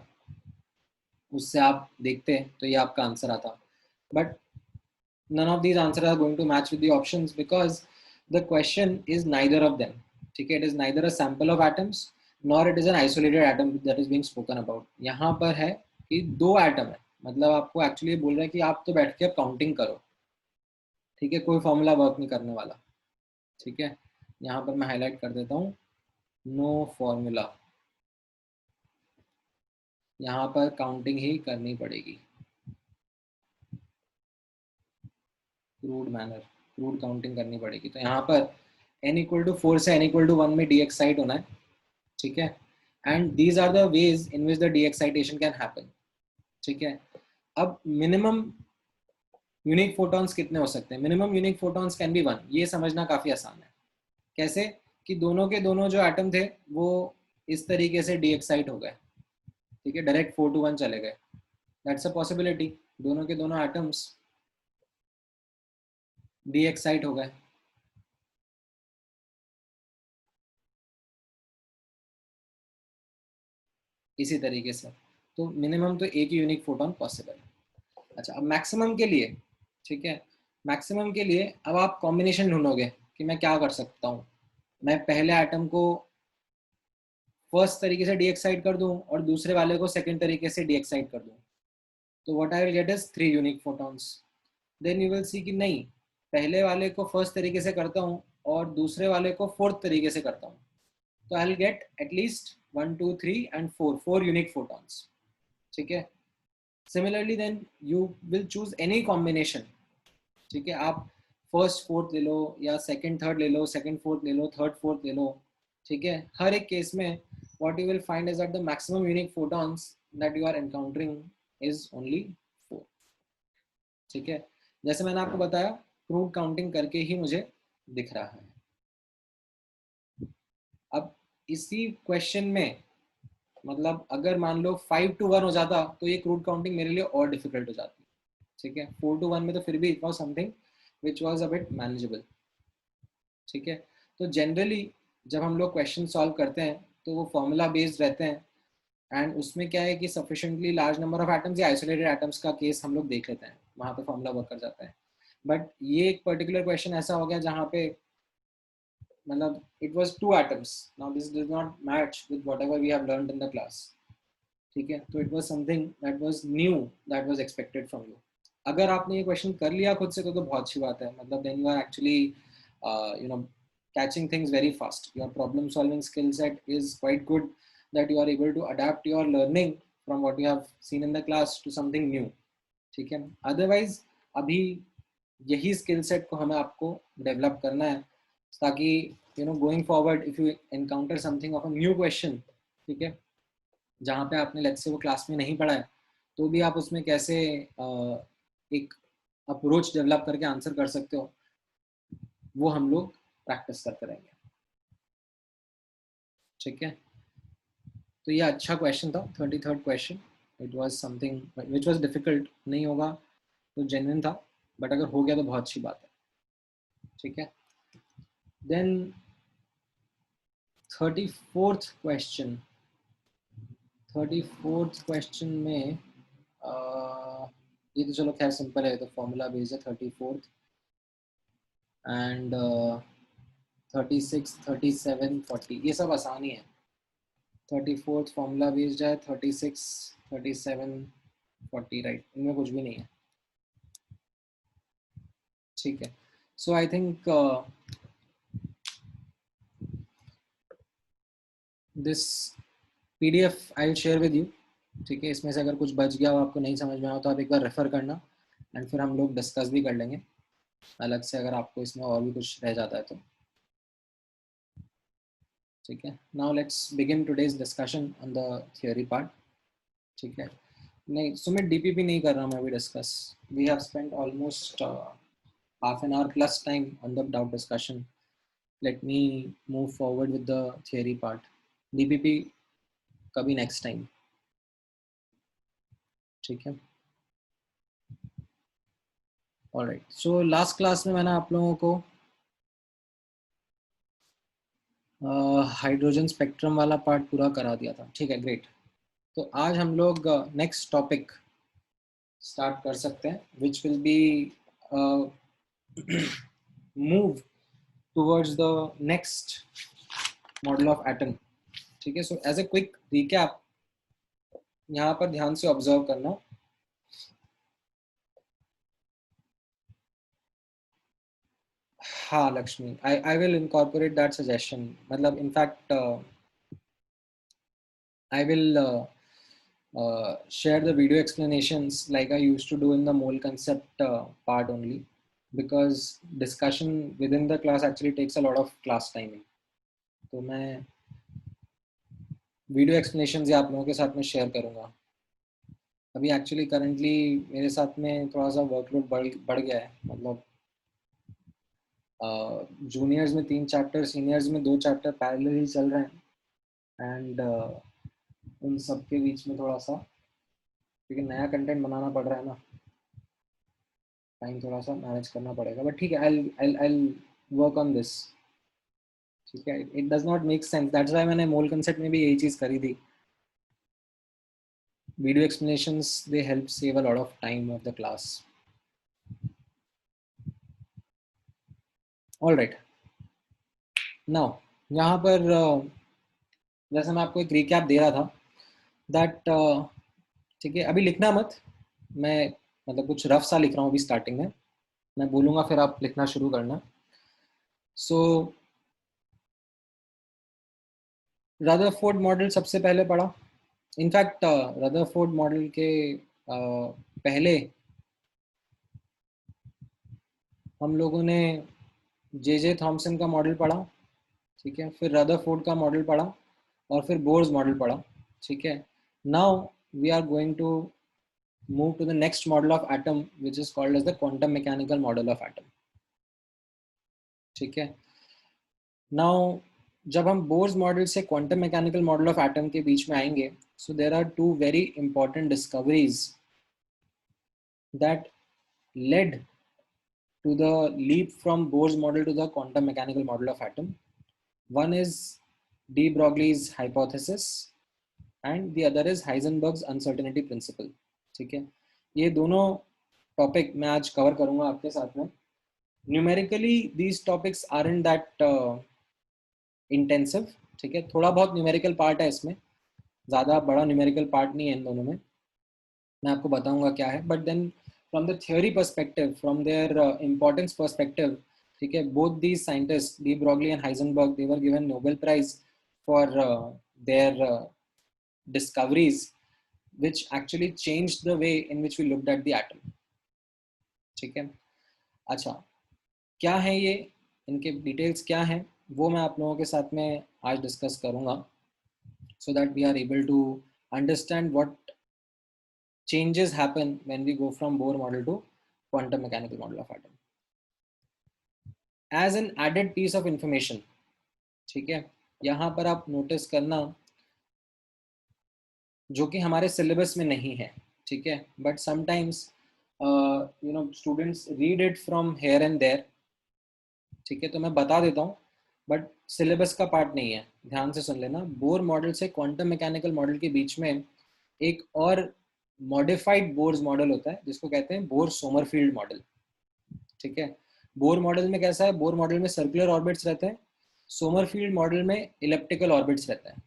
उससे आप देखते तो ये आपका आंसर आता, but none of these answers are going to match with the options because the question is neither of them, ठीक है। it is neither a sample of atoms nor it is an isolated atom that is being spoken about। यहाँ पर है कि 2 atom है, मतलब आपको actually बोल रहा है कि आप तो बैठ के काउंटिंग करो, ठीक है, कोई फॉर्मूला वर्क नहीं करने वाला, ठीक है। यहाँ पर मैं हाईलाइट कर देता हूँ, नो फॉर्मूला, यहाँ पर काउंटिंग ही करनी पड़ेगी, क्रूड मैनर, क्रूड काउंटिंग करनी पड़ेगी। तो यहाँ पर n इक्वल टू 4 से n इक्वल टू 1 में डी एक्साइट होना है, ठीक है, and these are the ways in which the de-excitation can happen, ठीक है। अब मिनिमम यूनिक फोटॉन्स कितने हो सकते हैं? Minimum unique photons can be 1। ये समझना काफी आसान है। कैसे? कि दोनों के दोनों जो एटम थे वो इस तरीके से डी एक्साइट हो गए, ठीक है, डायरेक्ट 4 to 1 चले गए। दैट्स अ पॉसिबिलिटी, दोनों के दोनों एटम्स डी एक्साइट हो गए। इसी तरीके से तो मिनिमम तो एक ही यूनिक फोटोन पॉसिबल है। अच्छा, अब मैक्सिमम के लिए, ठीक है, मैक्सिमम के लिए अब आप कॉम्बिनेशन ढूंढोगे कि मैं क्या कर सकता हूँ। मैं पहले एटम को फर्स्ट तरीके से डी एक्साइट कर दूं और दूसरे वाले को सेकंड तरीके से डी एक्साइट कर दूं, तो what I will get is 3 unique photons. Then you will see कि नहीं, पहले वाले को फर्स्ट तरीके से करता हूँ और दूसरे वाले को फोर्थ तरीके से करता हूँ, तो I will get at least 1 2 3 and 4 unique photons, ठीक है। Similarly then you will choose any combination, ठीक है, आप फर्स्ट फोर्थ ले लो या सेकंड थर्ड ले लो, सेकंड फोर्थ ले लो, थर्ड फोर्थ ले लो, ठीक है। हर एक केस में what you will find is that the maximum unique photons that you are encountering is only 4, ठीक है। जैसे मैंने आपको बताया, क्रूड काउंटिंग करके ही मुझे दिख रहा है। अब इसी क्वेश्चन में मतलब अगर मान लो 5 to 1 हो जाता तो ये क्रूड काउंटिंग मेरे लिए और डिफिकल्ट हो जाती, ठीक है। 4 to 1 में तो फिर भी it was something which was a bit manageable, ठीक है। तो जनरली जब हम लोग क्वेश्चन सॉल्व करते हैं तो वो फॉर्मूला बेस्ड रहते हैं, एंड उसमें क्या है कि sufficiently large number of atoms या आइसोलेटेड एटम्स का केस हम लोग देख लेते हैं, वहाँ पे फॉर्मूला वर्क कर जाता है। बट ये एक पर्टिकुलर क्वेश्चन ऐसा हो गया जहाँ पे मतलब it was 2 atoms, now this does not match with whatever we have learned in the class, ठीक है। तो it was something that was new, that was expected from you. अगर आपने ये क्वेश्चन कर लिया खुद से तो बहुत अच्छी बात है, मतलब then you are actually you know catching things very fast. Your problem solving skill set is quite good, that you are able to adapt your learning from what you have seen in the class to something new, ठीक है। Otherwise अभी यही skill set को हमें आपको develop करना है, ताकि you know going forward if you encounter something of a new question, ठीक है, जहाँ पे आपने लेट्स से वो क्लास में नहीं पढ़ा है, तो भी आप उसमें कैसे एक अप्रोच डेवलप करके आंसर कर सकते हो, वो हम लोग प्रैक्टिस करते रहेंगे, ठीक है। तो ये अच्छा क्वेश्चन था, 33rd question. It was something which was difficult, नहीं होगा तो जेन्युइन था, बट अगर हो गया तो बहुत अच्छी बात है, ठीक है। Then 34th question, 34th question में ये तो चलो खैर सिंपल है, तो फॉर्मूला बेस्ड है 34th एंड 36 37 40, ये सब आसानी है। 34th फॉर्मूला बेस्ड है, 36 37 40, राइट, इनमें कुछ भी नहीं है, ठीक है। So I think this PDF I will share with you, ठीक है। इसमें से अगर कुछ बच गया हो, आपको नहीं समझ में आया तो आप एक बार रेफर करना, एंड फिर हम लोग डिस्कस भी कर लेंगे अलग से, अगर आपको इसमें और भी कुछ रह जाता है तो, ठीक है। Now let's begin today's discussion on the theory part, ठीक है। नहीं सुमित, डीपीपी नहीं कर रहा मैं अभी discuss, we have spent almost half an hour plus time on the doubt discussion. Let me move forward with the theory part. DPP कभी next time, ठीक है। Alright, so last class में मैंने आप लोगों को हाइड्रोजन स्पेक्ट्रम वाला part पूरा करा दिया था, ठीक है, ग्रेट। तो आज हम लोग नेक्स्ट टॉपिक स्टार्ट कर सकते हैं, which will be move towards the next model of atom, ठीक है। So as a quick recap, यहाँ पर ध्यान से ऑब्जर्व करना। हाँ Lakshmi, I will incorporate that suggestion, मतलब in fact I will share the video explanations like I used to do in the mole concept part only, because discussion with in the class actually takes a lot of class timing. तो मैं video explanation आप लोगों के साथ में share करूँगा। अभी actually currently मेरे साथ में थोड़ा सा वर्कलोड बढ़ गया है, मतलब जूनियर्स में 3 चैप्टर, सीनियर्स में 2 चैप्टर पैरेलल ही चल रहे हैं। एंड उन सब के बीच में थोड़ा सा, क्योंकि नया कंटेंट बनाना पड़ रहा है ना, टाइम थोड़ा सा मैनेज करना पड़ेगा। बट ठीक है, आई वर्क ऑन दिस। ठीक है, it does not make sense, that's why मैंने मोल कंसेप्ट में भी यही चीज़ करी थी। Video explanations they help save a lot of time of the class. All right, now यहाँ पर जैसे मैं आपको एक रिकैप दे रहा था दैट, ठीक है, अभी लिखना मत, मैं मतलब कुछ रफ सा लिख रहा हूँ अभी स्टार्टिंग में, मैं बोलूँगा फिर आप लिखना शुरू करना। सो रदरफोर्ड मॉडल सबसे पहले पढ़ा। इनफैक्ट रदरफोर्ड मॉडल के पहले हम लोगों ने जे थॉमसन का मॉडल पढ़ा, ठीक है, फिर रदरफोर्ड का मॉडल पढ़ा, और फिर बोर्स मॉडल पढ़ा। ठीक है, now we are going to move to the next model of atom, which is called as the quantum mechanical model of atom. ठीक है, नाउ जब हम बोर्स मॉडल से quantum mechanical model of atom के बीच में आएंगे, so there are two very important discoveries that led to the leap from Bohr's model to the quantum mechanical model of atom. One is de Broglie's hypothesis and the other is Heisenberg's uncertainty principle. ठीक है, ये दोनों topic मैं आज cover करूंगा आपके साथ में। Numerically these topics are in that intensive. ठीक है, थोड़ा बहुत न्यूमेरिकल पार्ट है इसमें, ज़्यादा बड़ा न्यूमेरिकल पार्ट नहीं है इन दोनों में, मैं आपको बताऊंगा क्या है। But then from the theory perspective, from their importance perspective, ठीक है, both these scientist de Broglie and Heisenberg, they were given Nobel prize for their discoveries which actually changed the way in which we looked at the atom. ठीक है, अच्छा, क्या है ये, इनके details क्या हैं, वो मैं आप लोगों के साथ में आज डिस्कस करूंगा, so that we are able to understand what changes happen when we go from Bohr model to quantum mechanical model of atom. As an added piece of information, ठीक है, यहाँ पर आप नोटिस करना जो कि हमारे सिलेबस में नहीं है, ठीक है, but sometimes you know students read it from here and there. ठीक है, तो मैं बता देता हूँ, बट सिलेबस का पार्ट नहीं है, ध्यान से सुन लेना। बोर मॉडल से क्वांटम मैकेनिकल मॉडल के बीच में एक और मॉडिफाइड बोर्स मॉडल होता है जिसको कहते हैं बोर सोमरफील्ड मॉडल। ठीक है, बोर मॉडल में कैसा है, बोर मॉडल में सर्कुलर ऑर्बिट्स रहते हैं, सोमरफील्ड मॉडल में इलिप्टिकल ऑर्बिट्स रहते हैं।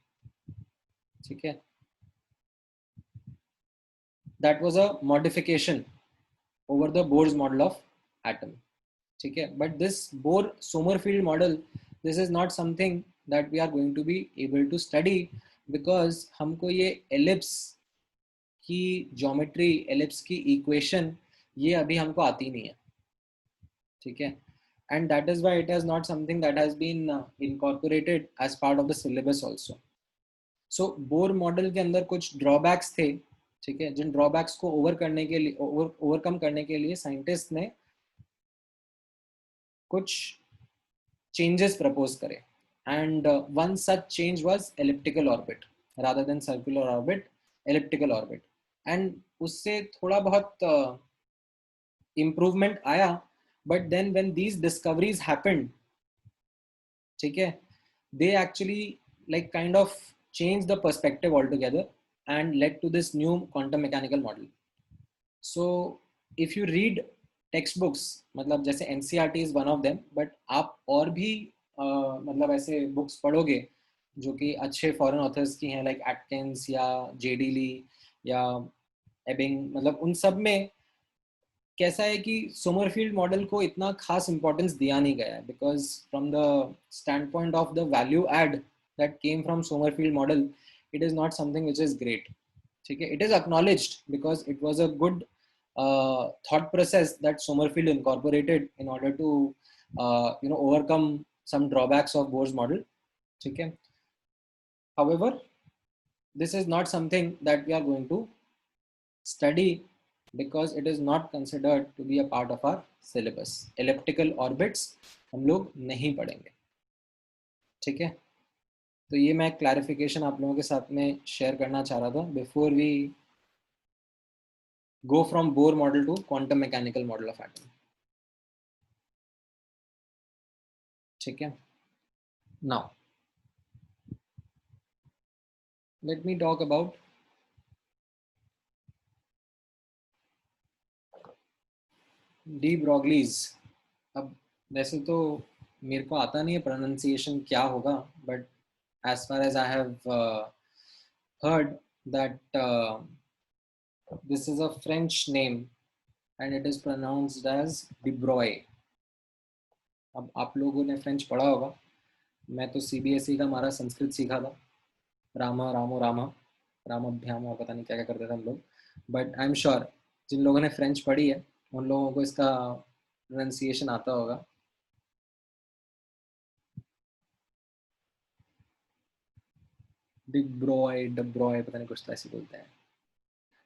ठीक है, that was a modification over the Bohr's model of atom. ठीक है, but this Bohr Sommerfeld model, this is not something that we are going to be able to study, because हमको ये ellipse की geometry, ellipse की equation, ये अभी हमको आती नहीं है। ठीक है, and that is why it is not something that has been incorporated as part of the syllabus also. So Bohr model के अंदर कुछ ड्रॉबैक्स थे, ठीक है, जिन ड्रॉबैक्स को ओवरकम करने के लिए साइंटिस्ट ने कुछ चेंजेस प्रपोज करे, and one such change was elliptical orbit rather than circular orbit, elliptical orbit. And उससे थोड़ा बहुत इम्प्रूवमेंट आया, but then when these discoveries happened, ठीक है, they actually like kind of change the perspective altogether and led to this new quantum mechanical model. So if you read textbooks, मतलब जैसे NCERT is one of them, but आप और भी मतलब ऐसे books पढ़ोगे जो कि अच्छे फॉरेन ऑथर्स की हैं, लाइक एटकिंस या जेडी ली या एबिंग, मतलब उन सब में कैसा है कि सोमरफील्ड मॉडल को इतना खास इंपॉर्टेंस दिया नहीं गया है, because from the stand point of the value add that came from Sommerfeld model, it is not something which is great. ठीक है, it is acknowledged because it was a good thought process that Sommerfeld incorporated in order to overcome some drawbacks of Bohr's model. Okay. However, this is not something that we are going to study because it is not considered to be a part of our syllabus. Elliptical orbits हम लोग नहीं पढ़ेंगे, ठीक है? तो ये मैं clarification आप लोगों के साथ में शेयर करना चाह रहा था before we go from Bohr model to quantum mechanical model of atom, ठीक है? Now let me talk about de Broglie's. अब वैसे तो मेरे को आता नहीं है प्रोनाउंसिएशन क्या होगा, but as far as I have heard that this is a French name and it is pronounced as De Broglie. अब आप लोगों ने फ्रेंच पढ़ा होगा, मैं तो CBSE का हमारा संस्कृत सीखा था, रामा रामो रामा रामाभ्याम और पता नहीं क्या क्या करते थे हम लोग, बट आई एम श्योर जिन लोगों ने फ्रेंच पढ़ी है उन लोगों को इसका प्रोनाउंसिएशन आता होगा. डिब्रॉय पता नहीं कुछ तो ऐसे बोलते हैं.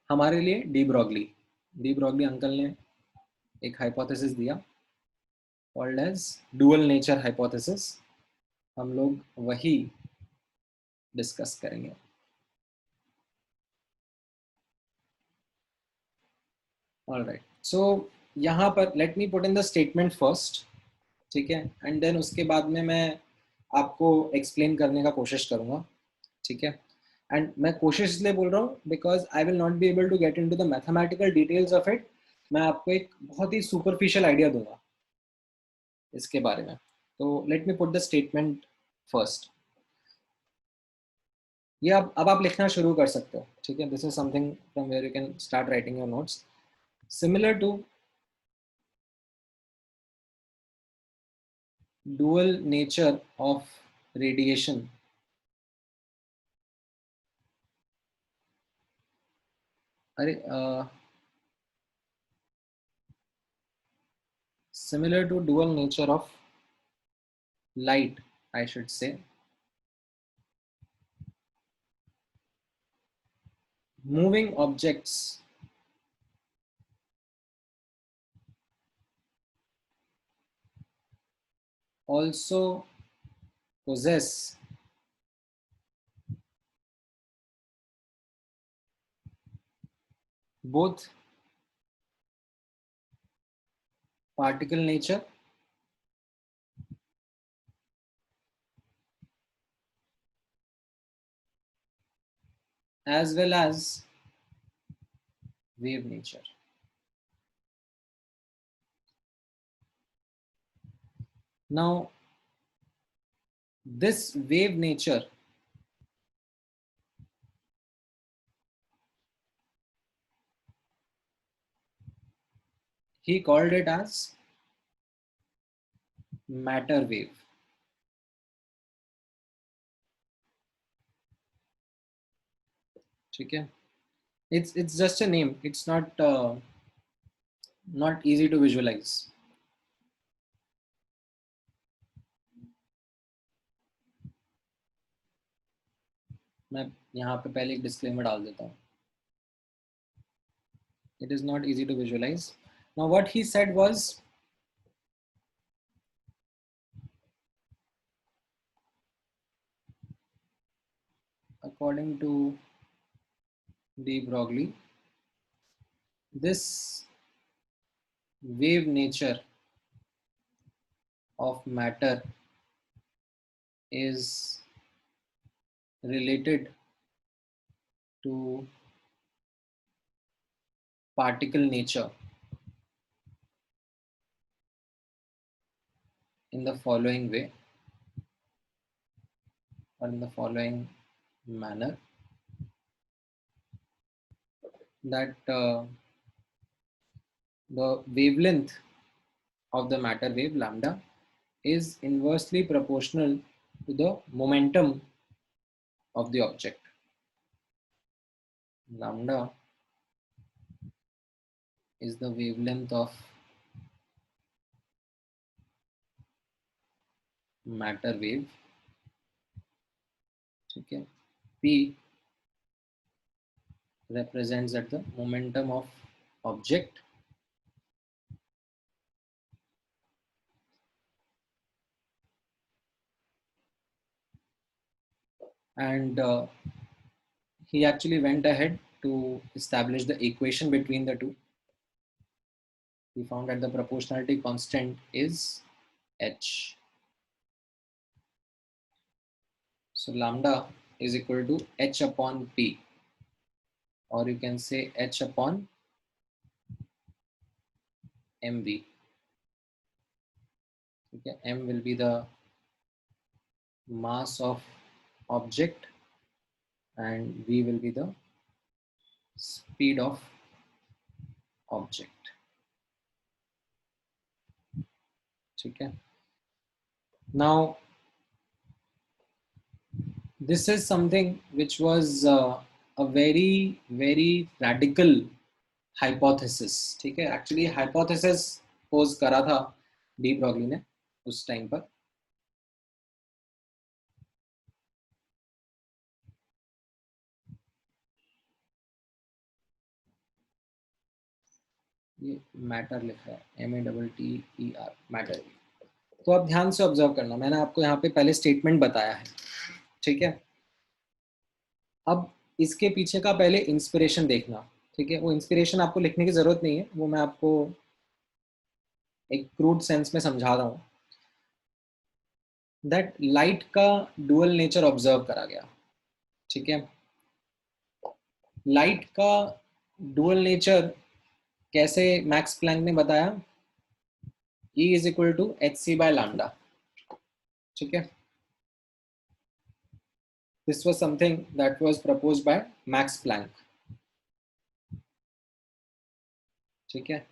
हमारे लिए डी ब्रॉगली अंकल ने एक हाइपोथेसिस दिया called as dual nature hypothesis. हम लोग वही डिस्कस करेंगे. ऑलराइट, सो यहाँ पर let me put in the statement first, ठीक है, एंड देन उसके बाद में मैं आपको एक्सप्लेन करने का कोशिश करूँगा, ठीक है? एंड मैं कोशिश इसलिए बोल रहा हूँ because I will not be able to get into the mathematical details of it. मैं आपको एक बहुत ही सुपरफिशियल आइडिया दूंगा इसके बारे में. तो late me put the statement first. ये अब आप लिखना शुरू कर सकते हो, ठीक है? This is something from where you can start writing your notes. Similar to dual nature of radiation, अरे similar to dual nature of light, I should say, moving objects also possess both particle nature as well as wave nature. Now, this wave nature he called it as matter wave. ठीक है? It's just a name. It's not easy to visualize. मैं यहाँ पे पहले एक disclaimer डाल देता हूँ. It is not easy to visualize. Now what he said was, according to de Broglie, this wave nature of matter is related to particle nature in the following way, or in the following manner, that the wavelength of the matter wave lambda is inversely proportional to the momentum of the object. Lambda is the wavelength of matter wave. ठीक है. P represents that the momentum of object, and he actually went ahead to establish the equation between the two. He found that the proportionality constant is h. So lambda is equal to h upon p, or you can say h upon mv. Okay, m will be the mass of object and v will be the speed of object. Okay. Now this is something which was a very radical hypothesis. ठीक है. Actually hypothesis pose करा था de Broglie ने उस time पर. ये matter लिखा है MATTER मैटर. तो आप ध्यान से ऑब्जर्व करना, मैंने आपको यहाँ पे पहले स्टेटमेंट बताया है. ठीक है. अब इसके पीछे का पहले इंस्पिरेशन देखना. ठीक है. वो इंस्पिरेशन आपको लिखने की जरूरत नहीं है, वो मैं आपको एक क्रूड सेंस में समझा रहा हूँ. दैट लाइट का डुअल नेचर ऑब्जर्व करा गया. ठीक है. लाइट का डुअल नेचर कैसे मैक्स प्लैंक ने बताया? E is equal to hc by lambda. ठीक है. This was something that was proposed by Max Planck. ठीक है.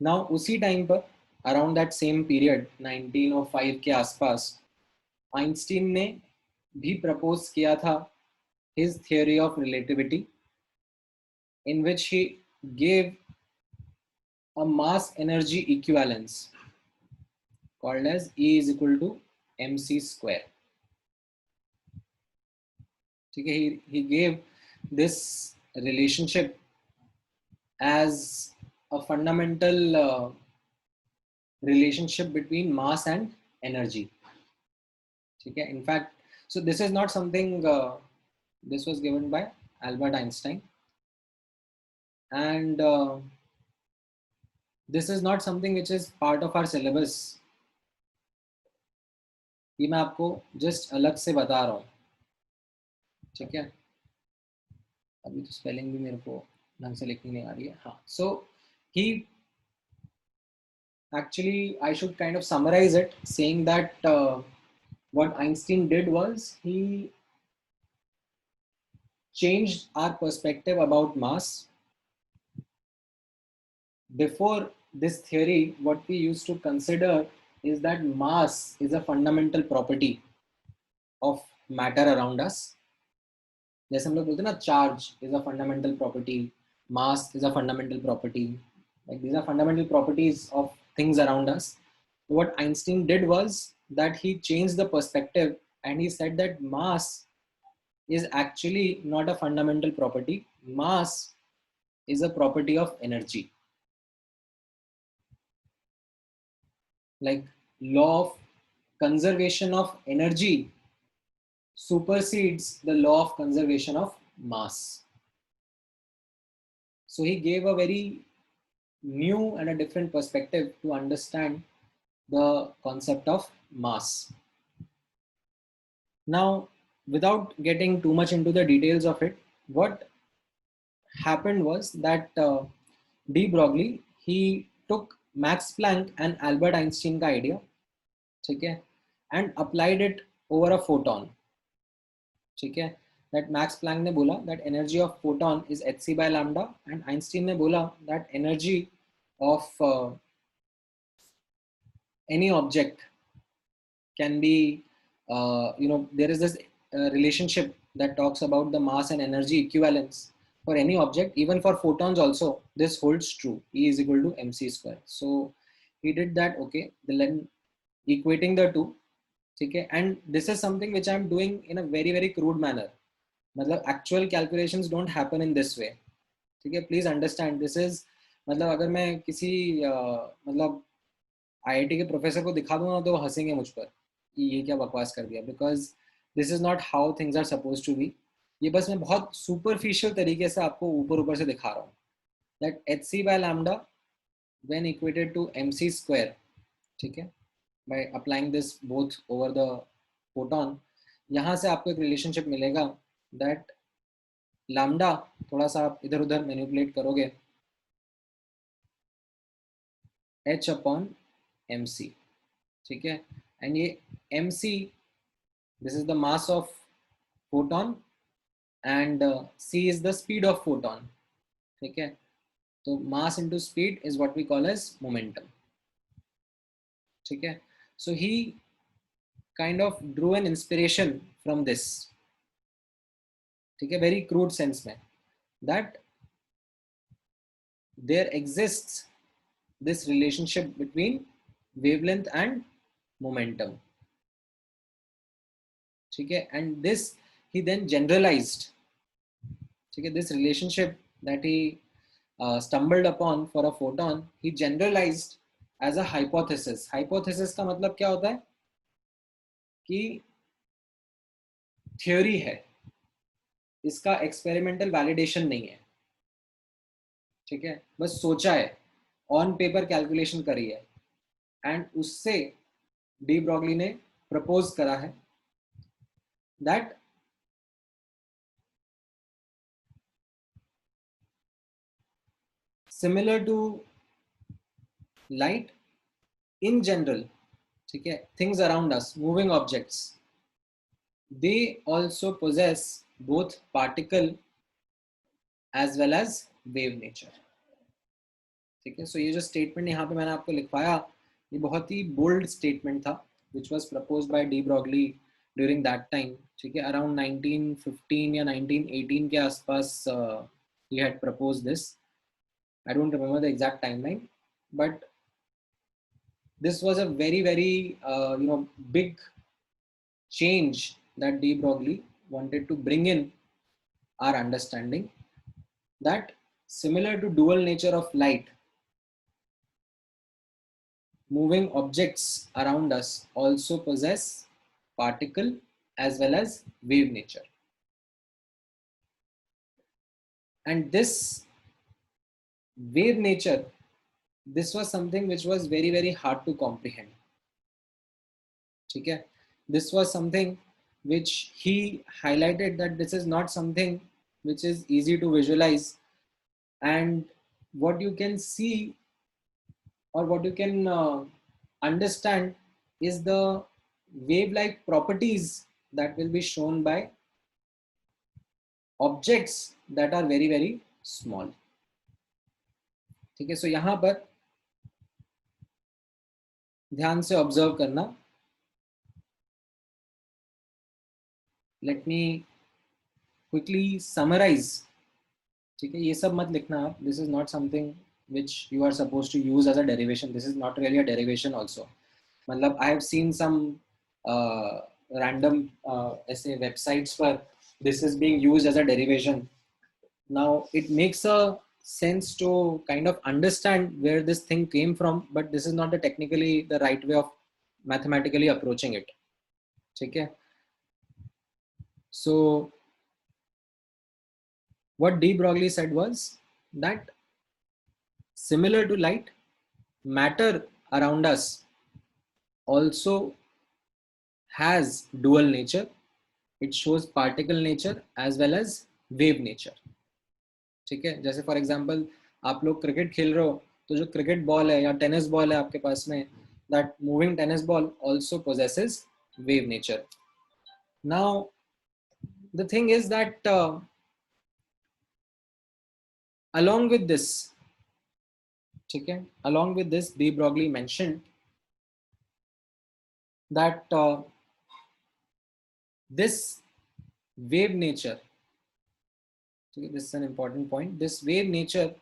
Now उसी टाइम पर अराउंड दैट सेम पीरियड 1905 के आसपास आइंस्टीन ने भी प्रपोज किया था his theory of relativity, in which he gave a mass energy equivalence called as E is equal to mc square. ठीक है. He gave this relationship as a fundamental relationship between mass and energy. ठीक है. In fact, so this is not something this was given by Albert Einstein, and this is not something which is part of our syllabus. ये मैं आपको just अलग से बता रहा हूँ. ठीक है. अभी तो स्पेलिंग भी मेरे को ढंग से लिखनी नहीं आ रही है. हाँ. So he actually, I should kind of summarize it saying that what Einstein did was he changed our perspective about mass. Before this theory, what we used to consider is that mass is a fundamental property of matter around us. जैसे हम लोग बोलते हैं ना, charge is a fundamental property, mass is a fundamental property. Like these are fundamental properties of things around us. What Einstein did was that he changed the perspective and he said that mass is actually not a fundamental property. Mass is a property of energy. Like law of conservation of energy supersedes the law of conservation of mass. So he gave a very new and a different perspective to understand the concept of mass. Now, without getting too much into the details of it, what happened was that de Broglie, he took Max Planck and Albert Einstein का idea, ठीक है, and applied it over a photon. ठीक है. That Max Planck ने बोला that energy of photon is hc by lambda, and Einstein ने बोला that energy of any object can be there is this relationship that talks about the mass and energy equivalence. for any object, even for photons also, this holds true. E is equal to mc square. So he did that. Okay, then equating the two. Okay, and this is something which I'm doing in a very crude manner. मतलब actual calculations don't happen in this way. ठीक है, please understand this is, मतलब अगर मैं किसी मतलब IIT के professor को दिखा दूंगा तो वो हंसेंगे मुझ पर कि ये क्या बकवास कर दिया, because this is not how things are suppose to be. ये बस मैं बहुत सुपरफिशियल तरीके से आपको ऊपर ऊपर से दिखा रहा हूँ. That h C by lambda when equated to m c square, ठीक है, by applying this both over the photon, यहाँ से आपको एक रिलेशनशिप मिलेगा दैट लैम्डा, थोड़ा सा आप इधर उधर मैनिपुलेट करोगे, h अपॉन एम सी. ठीक है, एंड ये m c, this is the mass of photon and c is the speed of photon. ठीक है, तो mass into speed is what we call as momentum. ठीक है, so he kind of drew an inspiration from this. ठीक है, very crude sense में, that there exists this relationship between wavelength and momentum. ठीक है, and this he then generalized. ठीक है, this relationship that he stumbled upon for a photon, he generalized as a hypothesis. Hypothesis का मतलब क्या होता है कि थ्योरी है, इसका एक्सपेरिमेंटल वैलिडेशन नहीं है. ठीक है, बस सोचा है, ऑन पेपर कैलकुलेशन करी है, एंड उससे डी ब्रॉगली ने प्रपोज करा है that similar to light in general, ठीक है, things around us, moving objects, they also possess both particle as well as wave nature. ठीक है, सो ये जो स्टेटमेंट यहाँ पे मैंने आपको लिखवाया, ये बहुत ही बोल्ड स्टेटमेंट था which was proposed by de Broglie during that time. ठीक है, around 1915 या 1918 के आसपास he had proposed this. I don't remember the exact timeline, but this was a very big change that de Broglie wanted to bring in our understanding, that similar to dual nature of light, moving objects around us also possess particle as well as wave nature. And this wave nature, this was something which was very hard to comprehend. Okay? This was something which he highlighted that this is not something which is easy to visualize, and what you can see or what you can understand is the wave-like properties that will be shown by objects that are very small. ठीक है, सो यहाँ पर ध्यान से observe करना. Let me quickly summarise. ठीक है, ये सब मत लिखना आप. This is not something which you are supposed to use as a derivation. This is not really a derivation also. मतलब I have seen some random ऐसे websites पर this is being used as a derivation. Now it makes a sense to kind of understand where this thing came from, but this is not technically the right way of mathematically approaching it. ठीक है, so what de Broglie said was that similar to light, matter around us also has dual nature. It shows particle nature as well as wave nature. ठीक है, जैसे for example आप लोग cricket खेल रहे हो, तो जो क्रिकेट बॉल है या टेनिस बॉल है आपके पास में, that moving tennis ball also possesses wave nature. Now the thing is that along with this, ठीक है, along with this de Broglie mentioned that this wave nature ठीक है, this is an important point. This wave nature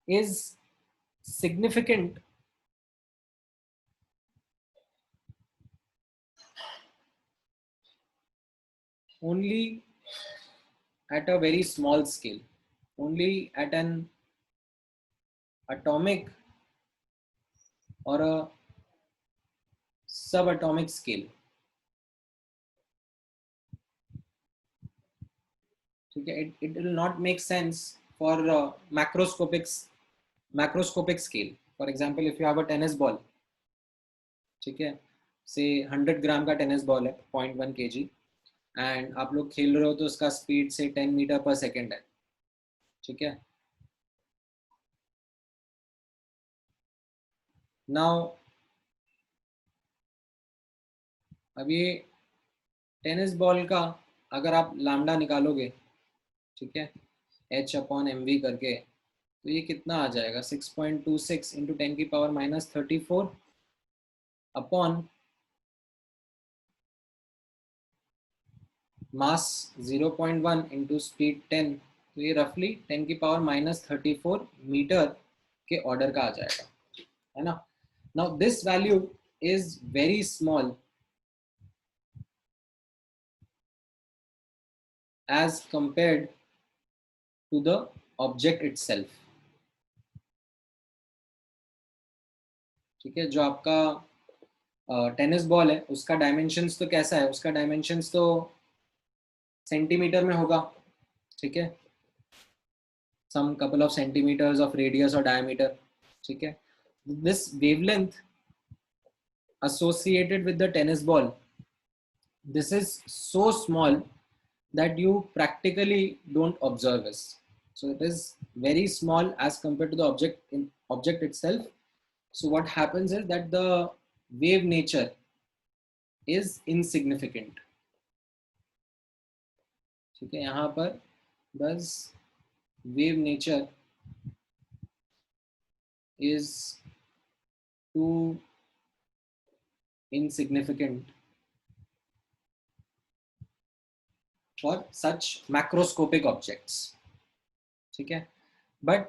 is significant only at a very small scale, only at an atomic or a subatomic scale. Okay, it will not make sense for macroscopic scale. For example, if you have a tennis ball, ठीक है, से 100 ग्राम का tennis ball है 0.1 kg and आप लोग खेल रहे हो तो उसका स्पीड से 10 मीटर पर सेकेंड है, ठीक है. नाउ अब ये टेनिस बॉल का अगर आप लैम्डा निकालोगे, ठीक है, h अपॉन एम वी करके, तो ये कितना आ जाएगा 6.26 इंटू 10 की power -34 upon mass 0.1 into speed 10, तो ये रफली 10 की पावर -34 मीटर के ऑर्डर का आ जाएगा, है ना. Now this value is very small as compared to the object itself. ठीक है, जो आपका टेनिस बॉल है उसका डायमेंशंस तो कैसा है, उसका डायमेंशंस तो सेंटीमीटर में होगा, ठीक है, some couple of centimeters of radius or diameter, ठीक है. This wavelength associated with the tennis ball, this is so small that you practically don't observe this. So it is very small as compared to the object itself. So what happens is that the wave nature is insignificant. ठीक है, यहाँ पर thus wave nature is too insignificant for such macroscopic objects. ठीक है, but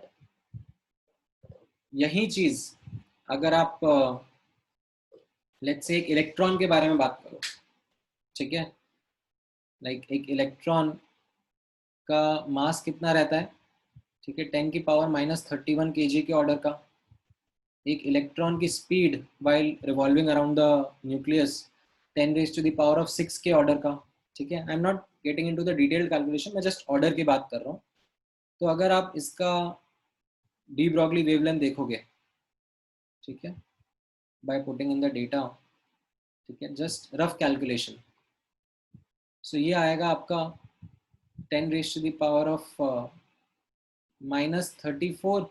यही चीज अगर आप लेट्स से एक इलेक्ट्रॉन के बारे में बात करो, ठीक है, लाइक एक इलेक्ट्रॉन का मास कितना रहता है, ठीक है, 10 की पावर -31 kg के ऑर्डर का. एक इलेक्ट्रॉन की speed while revolving around the nucleus 10⁻⁶ के ऑर्डर का, ठीक है. I am not getting into the detailed calculation, मैं जस्ट ऑर्डर की बात कर रहा हूँ. तो अगर आप इसका डी ब्रॉगली वेवलेंथ देखोगे, ठीक है, by putting in the data, ठीक है, जस्ट रफ कैलकुलेशन, सो ये आएगा आपका 10⁻⁻34,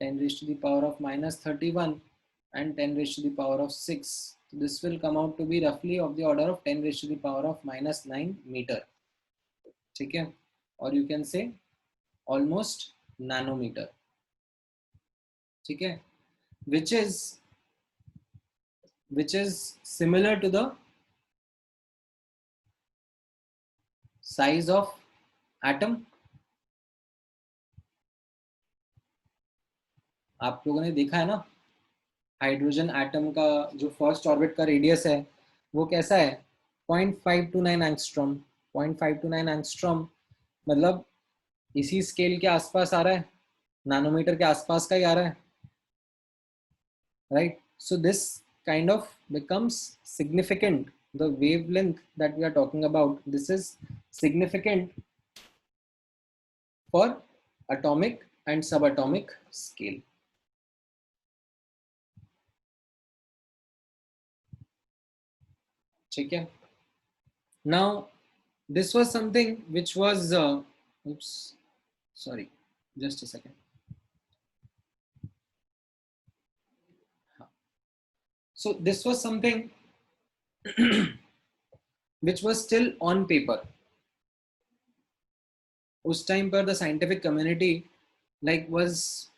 10⁻⁻31 and 10⁻⁶. So this will come out to be roughly of the order of 10⁻⁻9 meter, ठीक है, और you can say almost nanometer, ठीक है, which is similar to the size of atom. आप लोगों ने देखा है ना, हाइड्रोजन एटम का जो फर्स्ट ऑर्बिट का रेडियस है वो कैसा है, 0.529 एंगस्ट्रॉम. 0.529 एंगस्ट्रॉम मतलब इसी स्केल के आसपास आ रहा है, नैनोमीटर के आसपास का ही आ रहा है, right. So this kind of becomes significant. The wavelength that we are talking about, this is significant for atomic and subatomic scale. ठीक है. Now this was something which was oops, sorry, just a second. So this was something which was still on paper. उस time पर the scientific community was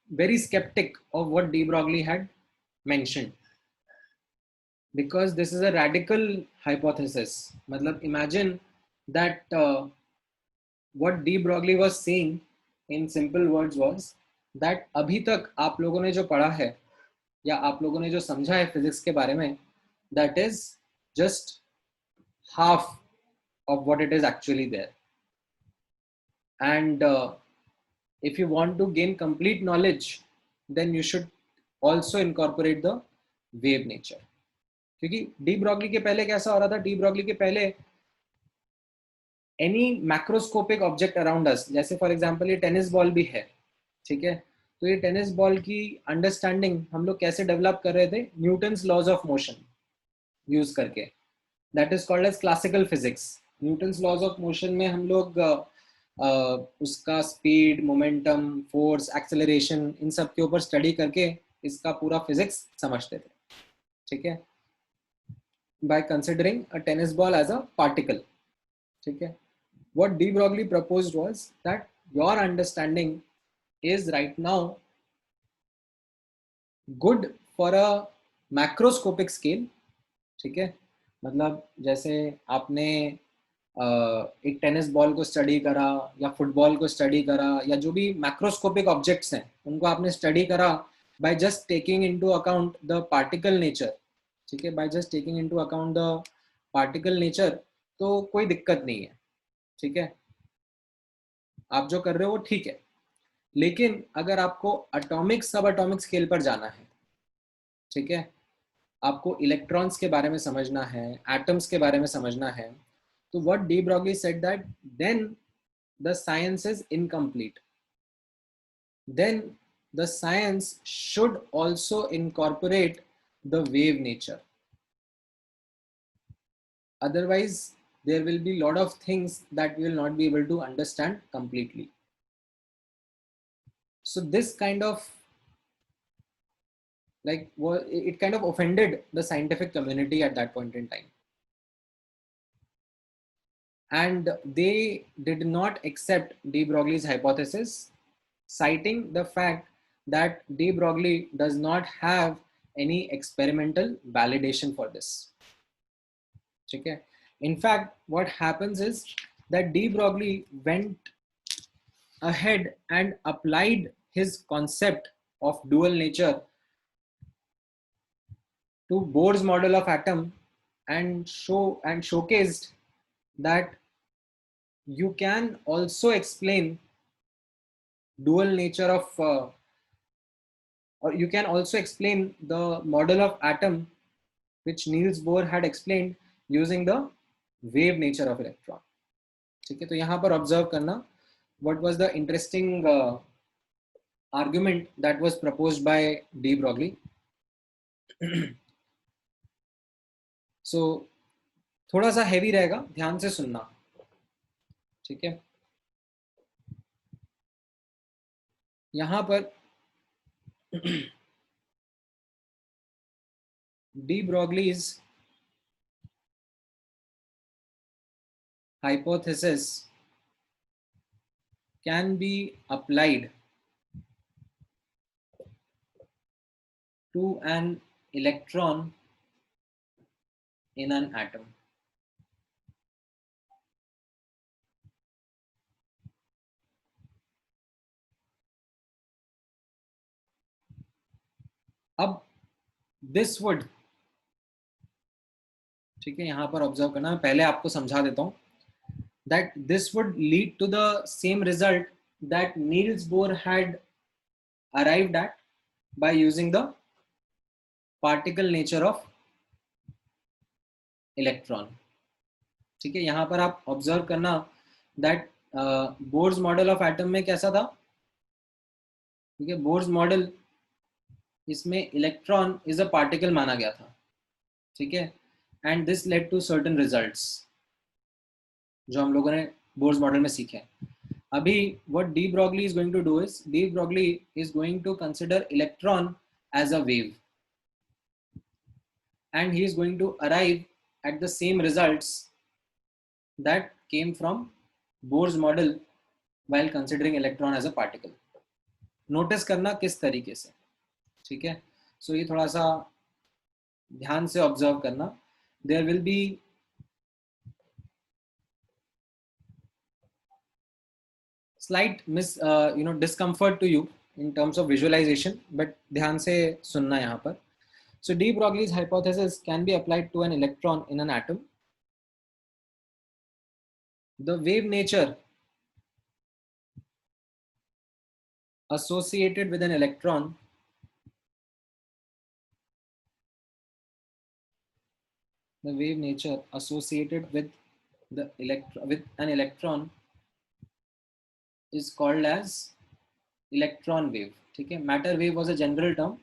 very skeptic of what de Broglie had mentioned. because this is a radical hypothesis. मतलब imagine that what de Broglie was saying in simple words was that अभी तक आप लोगों ने जो पढ़ा है या आप लोगों ने जो समझा है फिजिक्स के बारे में, that is just half of what it is actually there. And if you want to gain complete knowledge, then you should also incorporate the wave nature. क्योंकि डी ब्रॉगली के पहले कैसा हो रहा था, डी ब्रॉगली के पहले any macroscopic object around us, जैसे फॉर एग्जांपल ये टेनिस बॉल भी है, ठीक है, तो ये टेनिस बॉल की अंडरस्टैंडिंग हम लोग कैसे डेवलप कर रहे थे, Newton's laws of motion use करके, that is called as classical physics. Newton's laws of motion में हम लोग उसका स्पीड, मोमेंटम, फोर्स, एक्सेलरेशन, इन सब के ऊपर स्टडी करके इसका पूरा फिजिक्स समझते थे, ठीक है, by considering a tennis ball as a particle, ठीक है. What de Broglie proposed was that your understanding is right now good for a macroscopic scale, ठीक है. मतलब जैसे आपने एक टेनिस बॉल को स्टडी करा या फुटबॉल को स्टडी करा या जो भी मैक्रोस्कोपिक ऑब्जेक्ट्स हैं उनको आपने स्टडी करा by just taking into account the particle nature, ठीक है, by just taking into account the particle nature, तो कोई दिक्कत नहीं है, ठीक है, आप जो कर रहे हो वो ठीक है. लेकिन अगर आपको एटॉमिक सब एटॉमिक स्केल पर जाना है, ठीक है, आपको इलेक्ट्रॉन्स के बारे में समझना है, एटम्स के बारे में समझना है, तो what de Broglie said that then the science is incomplete, then the science should also incorporate the wave nature, otherwise there will be lot of things that we will not be able to understand completely. So this kind of like it kind of offended the scientific community at that point in time, and they did not accept de Broglie's hypothesis, citing the fact that de Broglie does not have any experimental validation for this, okay. In fact, what happens is that de Broglie went ahead and applied his concept of dual nature to Bohr's model of atom and showcased that you can also explain dual nature of or you can also explain the model of atom which Niels Bohr had explained using the wave nature of electron, ठीक है. तो यहाँ पर observe करना what was the interesting argument that was proposed by de Broglie. So थोड़ा सा heavy रहेगा, ध्यान से सुनना, ठीक है. यहां पर de Broglie's hypothesis can be applied to an electron in an atom. अब this would, ठीक है, यहां पर ऑब्जर्व करना, पहले आपको समझा देता हूं, that this would lead to the same result that Niels Bohr had arrived at by using the particle nature of electron, ठीक है. यहां पर आप ऑब्जर्व करना that Bohr's model of atom में कैसा था, ठीक है, Bohr's model इसमें इलेक्ट्रॉन इज अ पार्टिकल माना गया था, ठीक है, and this led to certain results जो हम लोगों ने बोर्स मॉडल में सीखे. अभी what de Broglie is going to do is de Broglie is going to consider electron as a wave and he is going to arrive at the same results that came from Bohr's model while considering electron as a particle. Notice करना किस तरीके से, ठीक है. सो ये थोड़ा सा ध्यान से ऑब्जर्व करना. There will be slight discomfort to you in terms of visualization, but ध्यान से सुनना यहाँ पर. So de Broglie's hypothesis can be applied to an electron in an atom. The wave nature associated with an electron with an electron is called as electron wave. ठीक है, matter wave was a general term,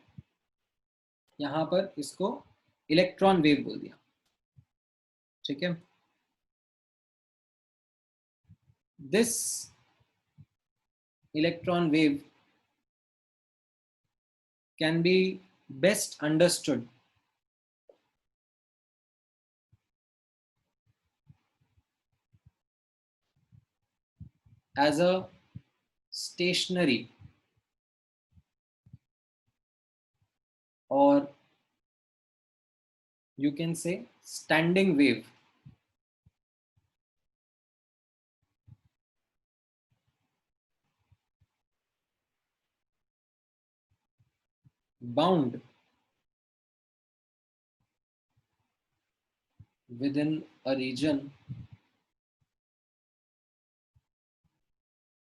यहाँ पर इसको electron wave बोल दिया. ठीक है, this electron wave can be best understood as a stationary or you can say standing wave bound within a region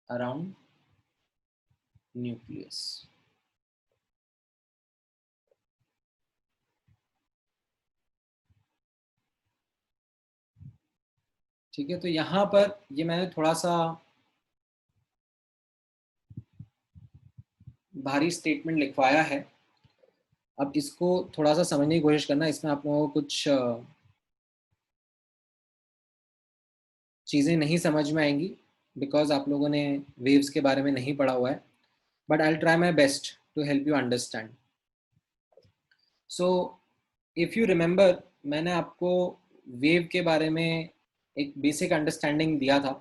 around nucleus. ठीक है, तो यहाँ पर ये मैंने थोड़ा सा भारी स्टेटमेंट लिखवाया है. अब इसको थोड़ा सा समझने की कोशिश करना. इसमें आप लोगों को कुछ चीज़ें नहीं समझ में आएंगी बिकॉज आप लोगों ने वेव्स के बारे में नहीं पढ़ा हुआ है. But I will try my best to help you understand. So if you remember, मैंने आपको वेव के बारे में एक बेसिक अंडरस्टैंडिंग दिया था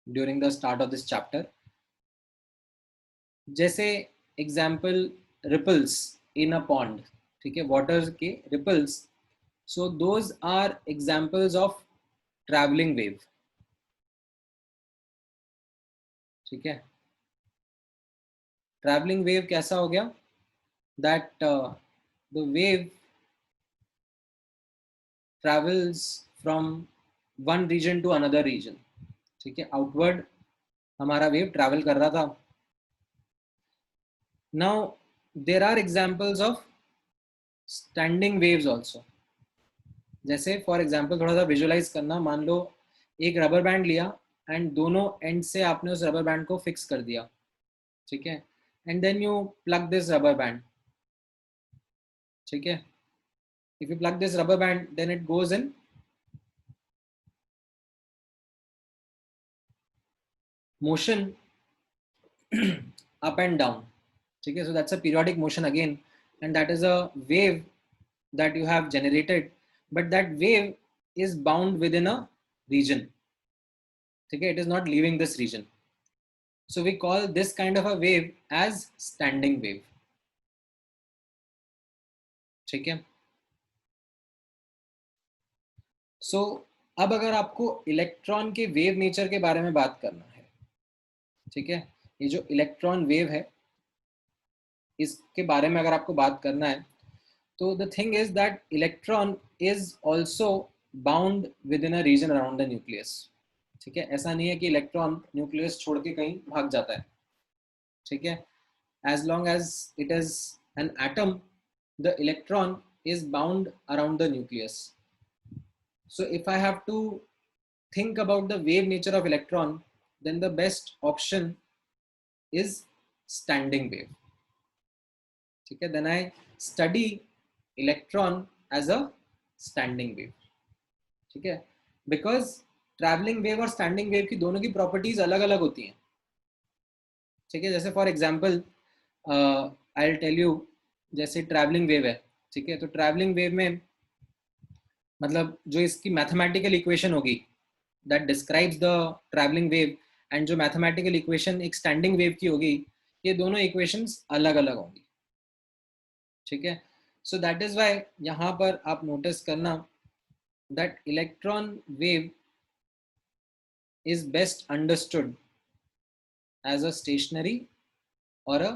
during the start of this chapter. जैसे example ripples in a pond. ठीक है, वाटर के ripples. So those are examples of travelling wave. ठीक है, ट्रैवलिंग वेव कैसा हो गया? That the wave travels from one region to another region. ठीक है, आउटवर्ड हमारा वेव ट्रैवल कर रहा था. Now there are examples of standing waves also. जैसे फॉर एग्जाम्पल थोड़ा सा विजुअलाइज करना. मान लो एक रबर बैंड लिया एंड दोनों एंड से आपने उस रबर बैंड को फिक्स कर दिया. ठीक है, and then you plug this rubber band. ठीक है, if you plug this rubber band then it goes in motion up and down. ठीक है, so that's a periodic motion again and that is a wave that you have generated, but that wave is bound within a region. ठीक है, it is not leaving this region, so we call this kind of a wave as standing wave. ठीक है, सो अब अगर आपको electron के wave nature के बारे में बात करना है. ठीक है, ये जो इलेक्ट्रॉन वेव है इसके बारे में अगर आपको बात करना है तो the thing is that electron is also bound with in a region around the nucleus. ठीक है, ऐसा नहीं है कि इलेक्ट्रॉन न्यूक्लियस छोड़ के कहीं भाग जाता है. ठीक है, as long as it is an atom the electron is bound around the nucleus. So if I have to think about the wave nature of electron, then the best option is standing wave. ठीक है, then I study electron as a standing wave. ठीक है, because traveling wave और standing wave की दोनों की properties अलग अलग होती हैं. ठीक है, जैसे for example I'll tell you, जैसे traveling wave है. ठीक है, तो traveling wave में मतलब जो इसकी मैथमेटिकल इक्वेशन होगी that describes the travelling wave and जो मैथमेटिकल इक्वेशन एक स्टैंडिंग वेव की होगी, ये दोनों इक्वेशंस अलग अलग होंगी. ठीक है, सो दैट इज वाई यहाँ पर आप नोटिस करना that electron wave is best understood as a stationary or a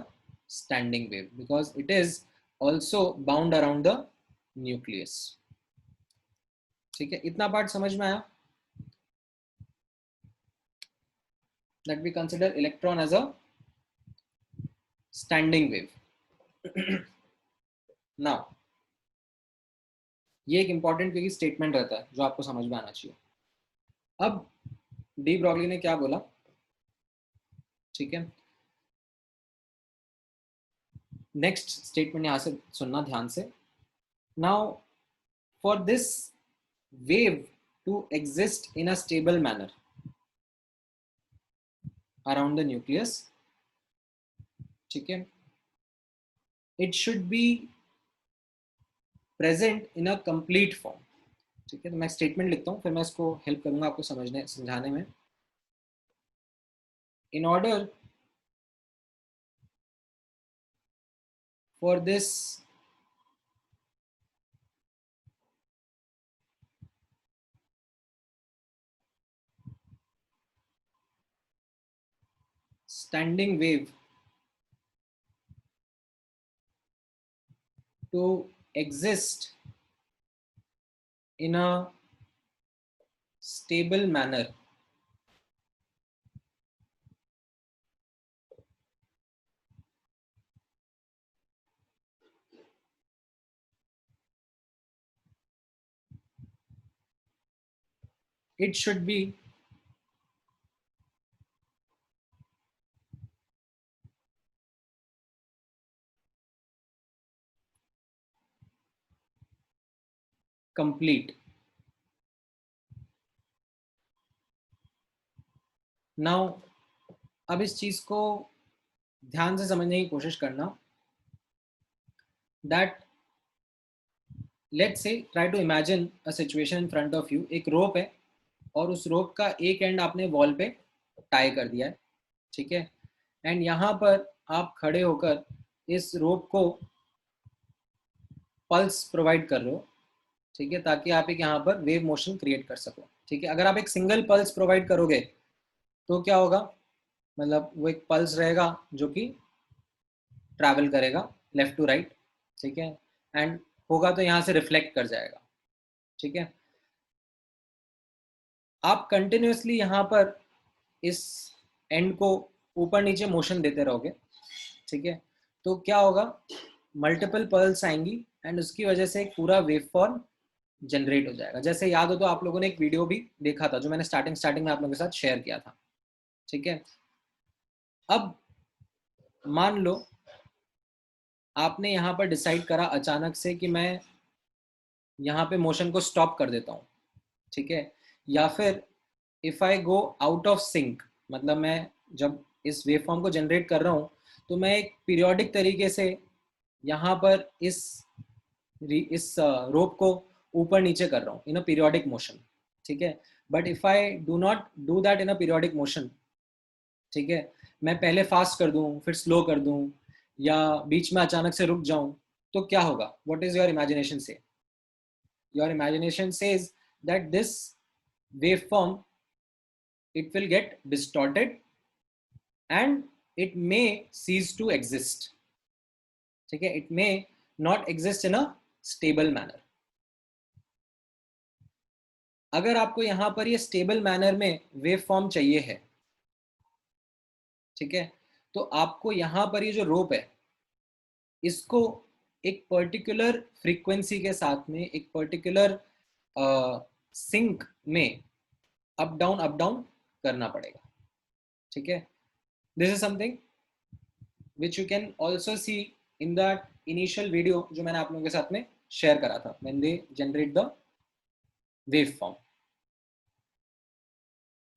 standing wave because it is also bound around the nucleus. ठीक है, इतना पार्ट समझ में आया? That we consider electron as a standing wave. Now ये एक important क्योंकि statement रहता है जो आपको समझ में आना चाहिए. अब डी ब्रॉगली ने क्या बोला, ठीक है, नेक्स्ट स्टेटमेंट यहां से सुनना ध्यान से. Now for this wave to exist in a stable manner around the nucleus, ठीक है, it should be present in a complete form. ठीक है, तो मैं स्टेटमेंट लिखता हूँ फिर मैं इसको हेल्प करूंगा आपको समझने समझाने में. In order for this standing wave to exist in a stable manner, it should be complete. Now अब इस चीज को ध्यान से समझने की कोशिश करना. That let's say try to imagine a situation in front of you. एक रोप है और उस रोप का एक एंड आपने वॉल पे टाई कर दिया है, ठीक है, एंड यहाँ पर आप खड़े होकर इस रोप को पल्स प्रोवाइड कर रहे हो, ठीक है, ताकि आप एक यहाँ पर वेव मोशन क्रिएट कर सको. ठीक है, अगर आप एक सिंगल पल्स प्रोवाइड करोगे तो क्या होगा, मतलब वो एक पल्स रहेगा जो कि ट्रैवल करेगा लेफ्ट टू राइट, ठीक है, एंड होगा तो यहाँ से रिफ्लेक्ट कर जाएगा. ठीक है, आप कंटिन्यूसली यहाँ पर इस एंड को ऊपर नीचे मोशन देते रहोगे, ठीक है, तो क्या होगा, मल्टीपल पल्स आएंगी एंड उसकी वजह से एक पूरा वेव फॉर्म जनरेट हो जाएगा. जैसे याद हो तो आप लोगों ने एक वीडियो भी देखा था जो मैंने स्टार्टिंग में आप लोगों के साथ शेयर किया था. ठीक है, अब मान लो आपने यहाँ पर डिसाइड करा अचानक से कि मैं यहाँ पे मोशन को स्टॉप कर देता हूँ, ठीक है, या फिर if I go out of sync, मतलब मैं जब इस वेव फॉर्म को जनरेट कर रहा हूँ तो मैं एक पीरियोडिक तरीके से यहाँ पर इस रोप को ऊपर नीचे कर रहा हूँ इन अ पीरियोडिक मोशन. ठीक है, but if I do not do that in a periodic motion, ठीक है, मैं पहले फास्ट कर दूं फिर स्लो कर दूं या बीच में अचानक से रुक जाऊं, तो क्या होगा, व्हाट इज योर इमेजिनेशन से? Your imagination says that this wave form it will get distorted and it may cease to exist. ठीक है, it may not exist in a stable manner. अगर आपको यहां पर ये स्टेबल मैनर में wave form चाहिए है, ठीक है, तो आपको यहां पर ये जो रोप है इसको एक पर्टिकुलर फ्रीक्वेंसी के साथ में एक पर्टिकुलर सिंक में अप डाउन करना पड़ेगा. ठीक है, this is something which you can also see in that initial video जो मैंने आप लोगों के साथ में शेयर करा था when they generate the waveform.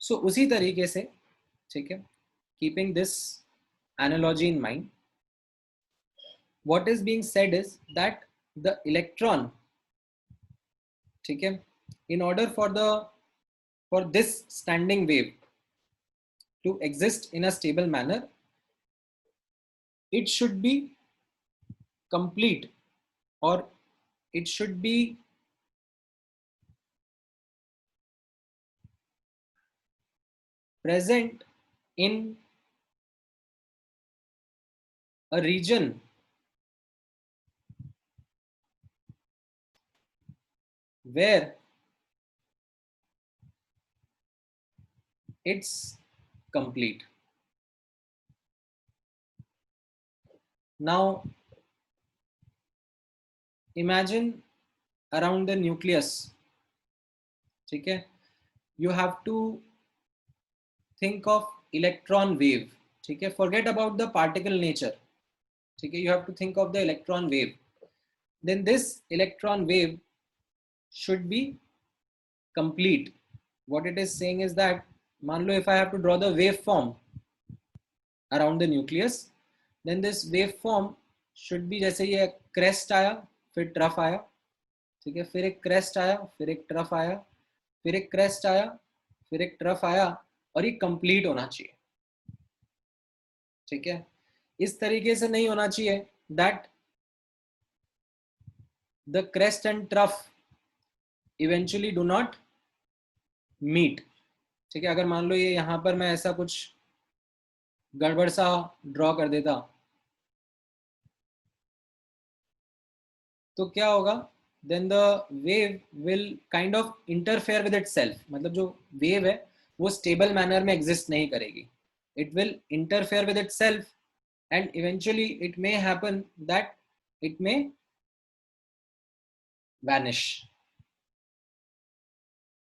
So उसी तरीके से, ठीक है, keeping this analogy in mind, what is being said is that the electron, ठीक है, in order for this standing wave to exist in a stable manner, it should be complete or it should be present in a region where it's complete. Now imagine around the nucleus, ठीक है, you have to think of electron wave, ठीक है, forget about the particle nature, ठीक है, you have to think of the electron wave. Then this electron wave should be complete. What it is saying is that, मान लो if I have to draw the waveform around the nucleus, then this waveform should be जैसे ये crest आया, फिर trough आया, ठीक है, फिर एक crest आया, फिर एक ट्रफ आया, फिर एक crest आया, फिर एक ट्रफ आया, और ये कंप्लीट होना चाहिए, ठीक है. इस तरीके से नहीं होना चाहिए that the crest and trough eventually do not meet, ठीक है. अगर मान लो ये यहाँ पर मैं ऐसा कुछ गड़बड़ सा ड्रॉ कर देता तो क्या होगा, then the wave will kind of interfere with itself. मतलब जो wave है वो stable manner में exist नहीं करेगी. It will interfere with itself and eventually it may happen that it may vanish.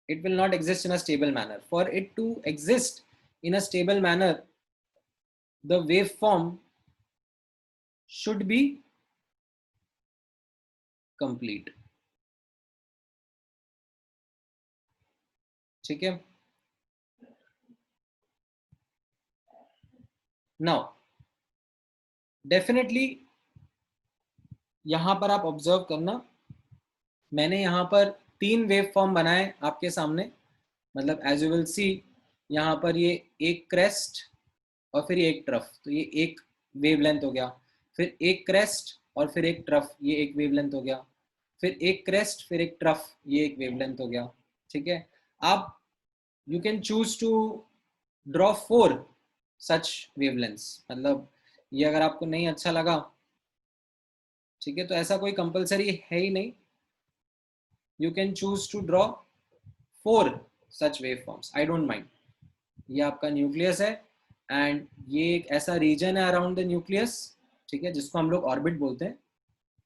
It will not exist in a stable manner. For it to exist in a stable manner, the waveform should be complete. ठीक है. Now, definitely यहां पर आप observe करना, मैंने यहां पर 3 wave form बनाए आपके सामने. मतलब एज यू विल सी यहाँ पर ये एक क्रेस्ट और फिर ये एक ट्रफ, तो ये एक वेवलेंथ हो गया, फिर एक क्रेस्ट और फिर एक ट्रफ, ये एक वेवलेंथ हो गया, फिर एक क्रेस्ट फिर एक ट्रफ, ये एक वेवलेंथ हो गया, ठीक है. आप you can choose to draw 4 such wavelengths. मतलब ये अगर आपको नहीं अच्छा लगा, ठीक है, तो ऐसा कोई कंपलसरी है ही नहीं. You can choose to draw 4 such waveforms, I don't mind. ये आपका न्यूक्लियस है एंड ये एक ऐसा रीजन है अराउंड द न्यूक्लियस, ठीक है, जिसको हम लोग ऑर्बिट बोलते हैं,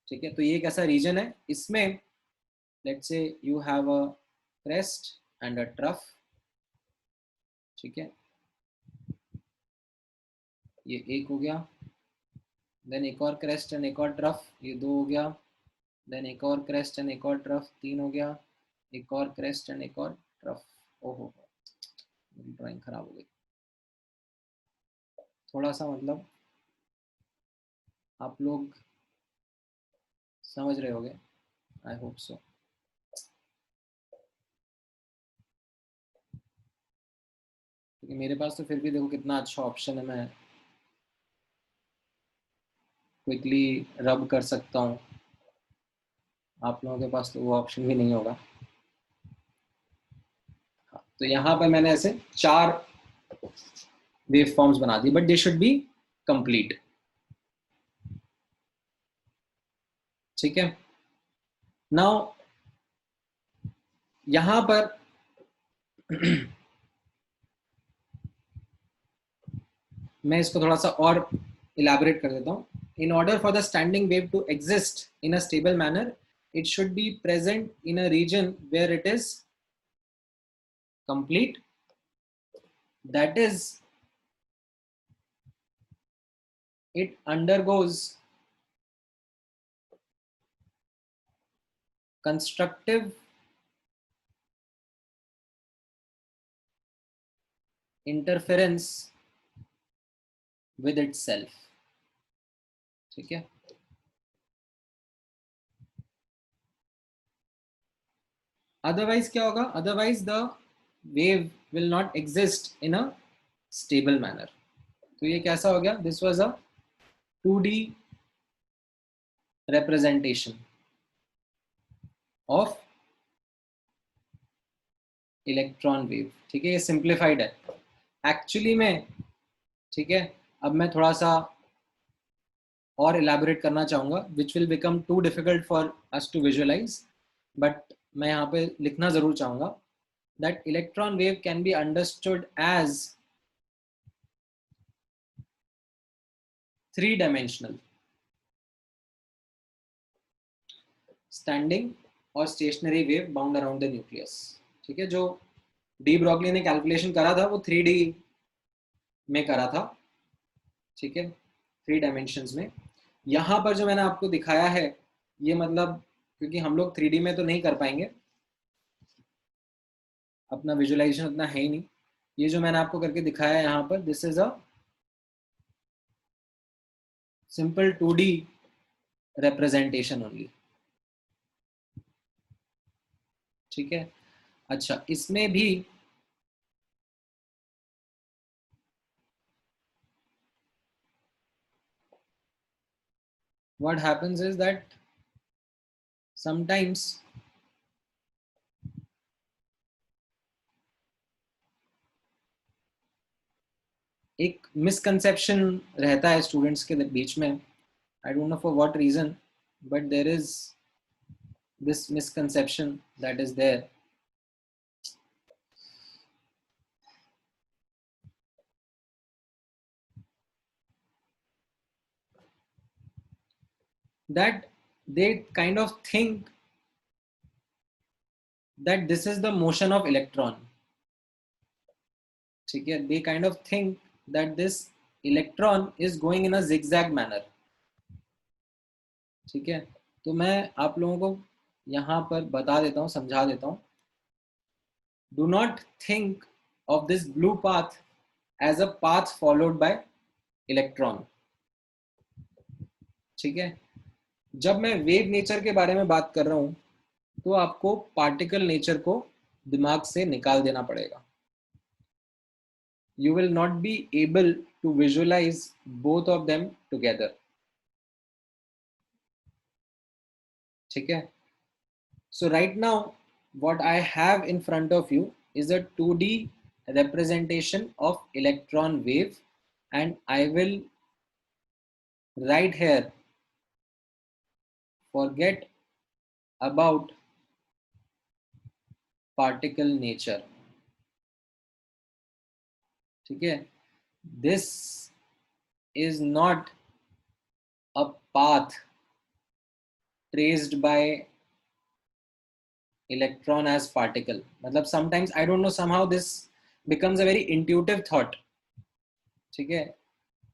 ठीक है. तो ये एक ऐसा रीजन है, इसमें let's say you have a crest and a trough, ठीक है, ये एक हो गया, देन एक और क्रेस्ट एंड एक और ट्रफ, ये 2 हो गया, देन एक और क्रेस्ट एंड एक और ट्रफ, 3 हो गया, एक और क्रेस्ट एंड एक और ट्रफ. ओहो, मेरी ड्राइंग खराब हो गई थोड़ा सा. मतलब आप लोग समझ रहे होगे, आई होप सो. क्योंकि मेरे पास तो फिर भी देखो कितना अच्छा ऑप्शन है, मैं क्विकली रब कर सकता हूँ. आप लोगों के पास तो वो ऑप्शन भी नहीं होगा. तो यहाँ पे मैंने ऐसे 4 वेव फॉर्म्स बना दी, but they should be complete, ठीक है. नाउ यहां पर मैं इसको थोड़ा सा और इलैबोरेट कर देता हूं. In order for the standing wave to exist in a stable manner, it should be present in a region where it is complete. That is, it undergoes constructive interference with itself, ठीक है. Otherwise क्या होगा, otherwise the wave will not exist in a stable manner. तो ये कैसा हो गया, this was a 2D representation, of electron wave. ठीक है, ये सिंप्लीफाइड है एक्चुअली में। ठीक है, अब मैं थोड़ा सा और इलैबोरेट करना चाहूंगा, which will become too difficult for us to visualise, but मैं यहाँ पे लिखना जरूर चाहूंगा that electron wave can be understood as three-dimensional, standing और stationary wave bound around the nucleus। ठीक है, जो डी ब्रॉगली ने कैलकुलेशन करा था वो 3D में करा था। ठीक है, 3 डायमेंशंस में। यहाँ पर जो मैंने आपको दिखाया है ये मतलब, क्योंकि हम लोग 3D में तो नहीं कर पाएंगे, अपना विजुअलाइजेशन उतना है ही नहीं। ये जो मैंने आपको करके दिखाया है यहाँ पर, this is a simple 2D representation only. ठीक है, अच्छा इसमें भी what happens is that sometimes एक मिसकंसेप्शन रहता है स्टूडेंट्स के बीच में, I don't know for what reason, but there is this misconception that is there, that they kind of think that this is the motion of electron। ठीक है, they kind of think that this electron is going in a zigzag manner। ठीक है, तो मैं आप लोगों को यहाँ पर बता देता हूँ, समझा देता हूँ। Do not think of this blue path as a path followed by electron। ठीक है, जब मैं वेव नेचर के बारे में बात कर रहा हूं तो आपको पार्टिकल नेचर को दिमाग से निकाल देना पड़ेगा। You will not be able to visualize both of them together। ठीक है, so right now what I have in front of you is a 2D representation of electron wave, and I will write here, forget about particle nature। ठीक है, this is not a path traced by electron as particle। मतलब sometimes I don't know, somehow this becomes a very intuitive thought। ठीक है,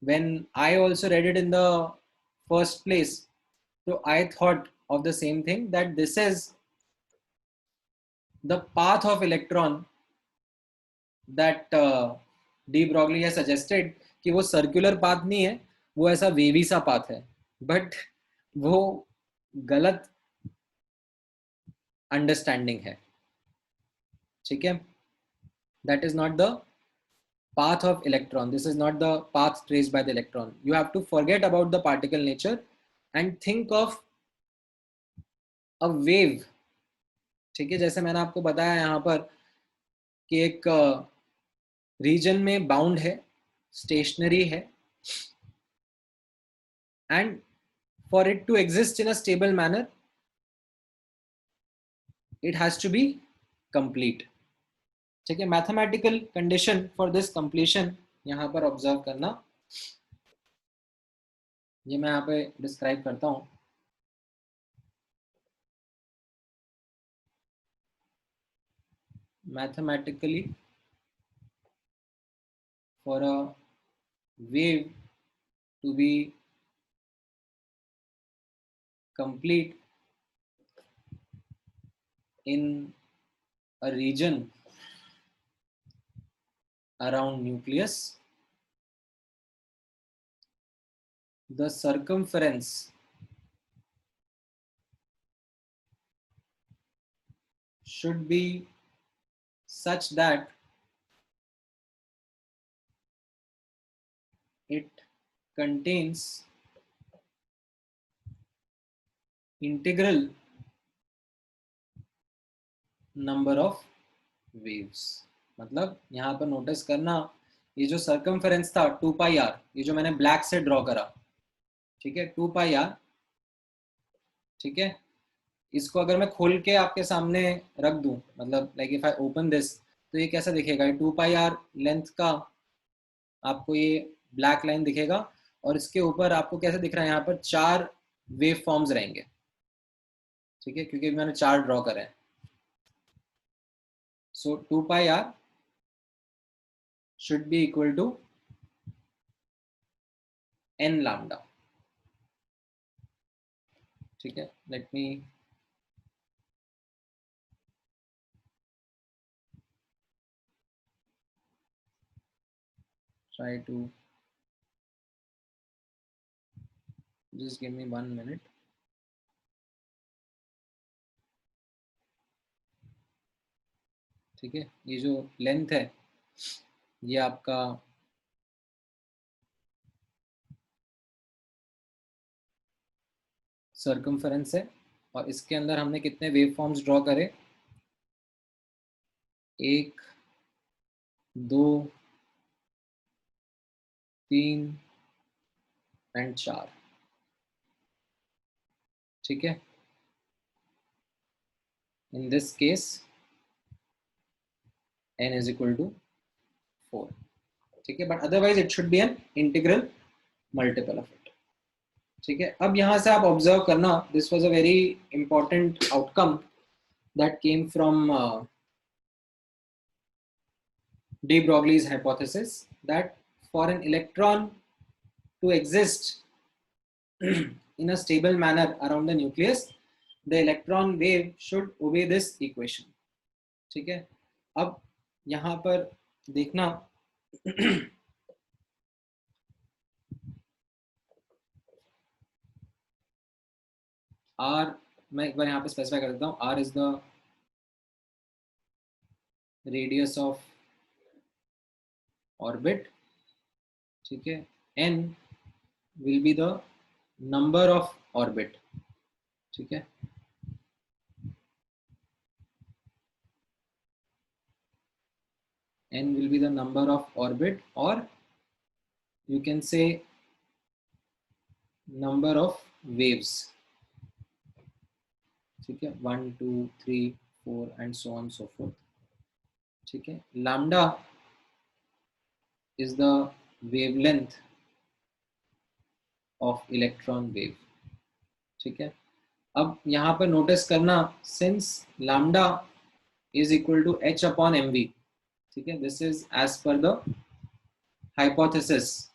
when I also read it in the first place, so I thought of the same thing, that this is the path of electron that de Broglie has suggested, कि वो circular path नहीं है, वो ऐसा wavy सा path है, but वो गलत अंडरस्टैंडिंग है। ठीक है, that is not the path of electron, this is not the path traced by the electron। you have to forget about the particle nature and think of a wave। ठीक है, जैसे मैंने आपको बताया यहाँ पर कि एक रीजन में बाउंड है, स्टेशनरी है, and for it to exist in a stable manner it has to be complete। ठीक है, mathematical condition for this completion यहाँ पर ऑब्जर्व करना, ये मैं यहाँ पे डिस्क्राइब करता हूँ। Mathematically for a wave to be complete in a region around nucleus, the circumference should be such that it contains integral number of waves. मतलब यहाँ पर नोटिस करना, ये जो सर्कमफेरेंस था 2 पाई आर, ये जो मैंने ब्लैक से ड्रॉ करा, ठीक है, 2 पाई आर, ठीक है, इसको अगर मैं खोल के आपके सामने रख दूं, मतलब like if I open this, तो ये कैसा दिखेगा? ये 2 पाई आर लेंथ का आपको ये ब्लैक लाइन दिखेगा, और इसके ऊपर आपको कैसे दिख रहा है? यहाँ पर 4 वेव फॉर्म्स रहेंगे, ठीक है, क्योंकि मैंने 4 ड्रॉ करे हैं। So 2 pi are should be equal to n lambda, ठीक है। Let me try to, just give me 1 minute। ठीक है, ये जो लेंथ है ये आपका सर्कमफेरेंस है, और इसके अंदर हमने कितने वेव फॉर्म्स ड्रॉ करे? 1, 2, 3 एंड 4, ठीक है। In this case n is equal to 4, ठीक है, but otherwise it should B an integral multiple of it, ठीक है। अब यहाँ से आप ऑब्जर्व करना, this was a very important outcome that came from de Broglie's hypothesis, that for an electron to exist in a stable manner around the nucleus, the electron wave should obey this equation, ठीक है। अब यहाँ पर देखना R, मैं एक बार यहाँ पे स्पेसिफाई कर देता हूँ, R is the radius of orbit, ठीक है, N will be the number of orbit, ठीक है, N will be the number of orbit, or you can say number of waves, ठीक है, 1, 2, 3, 4 and so on so forth, ठीक है। lambda is the wavelength of electron wave, ठीक है। अब यहाँ पर नोटिस करना, since lambda is equal to h upon mv, ठीक है, this is as per the hypothesis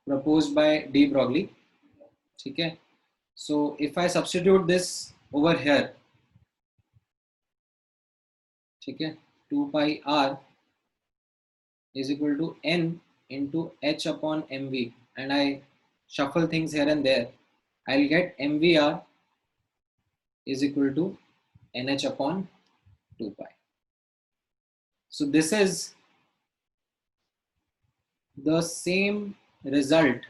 proposed by de Broglie, ठीक है। So if I substitute this over here, ठीक है, 2 pi r is equal to n into h upon mv, and I shuffle things here and there, I'll get mvr is equal to nh upon 2 pi. So this is the same result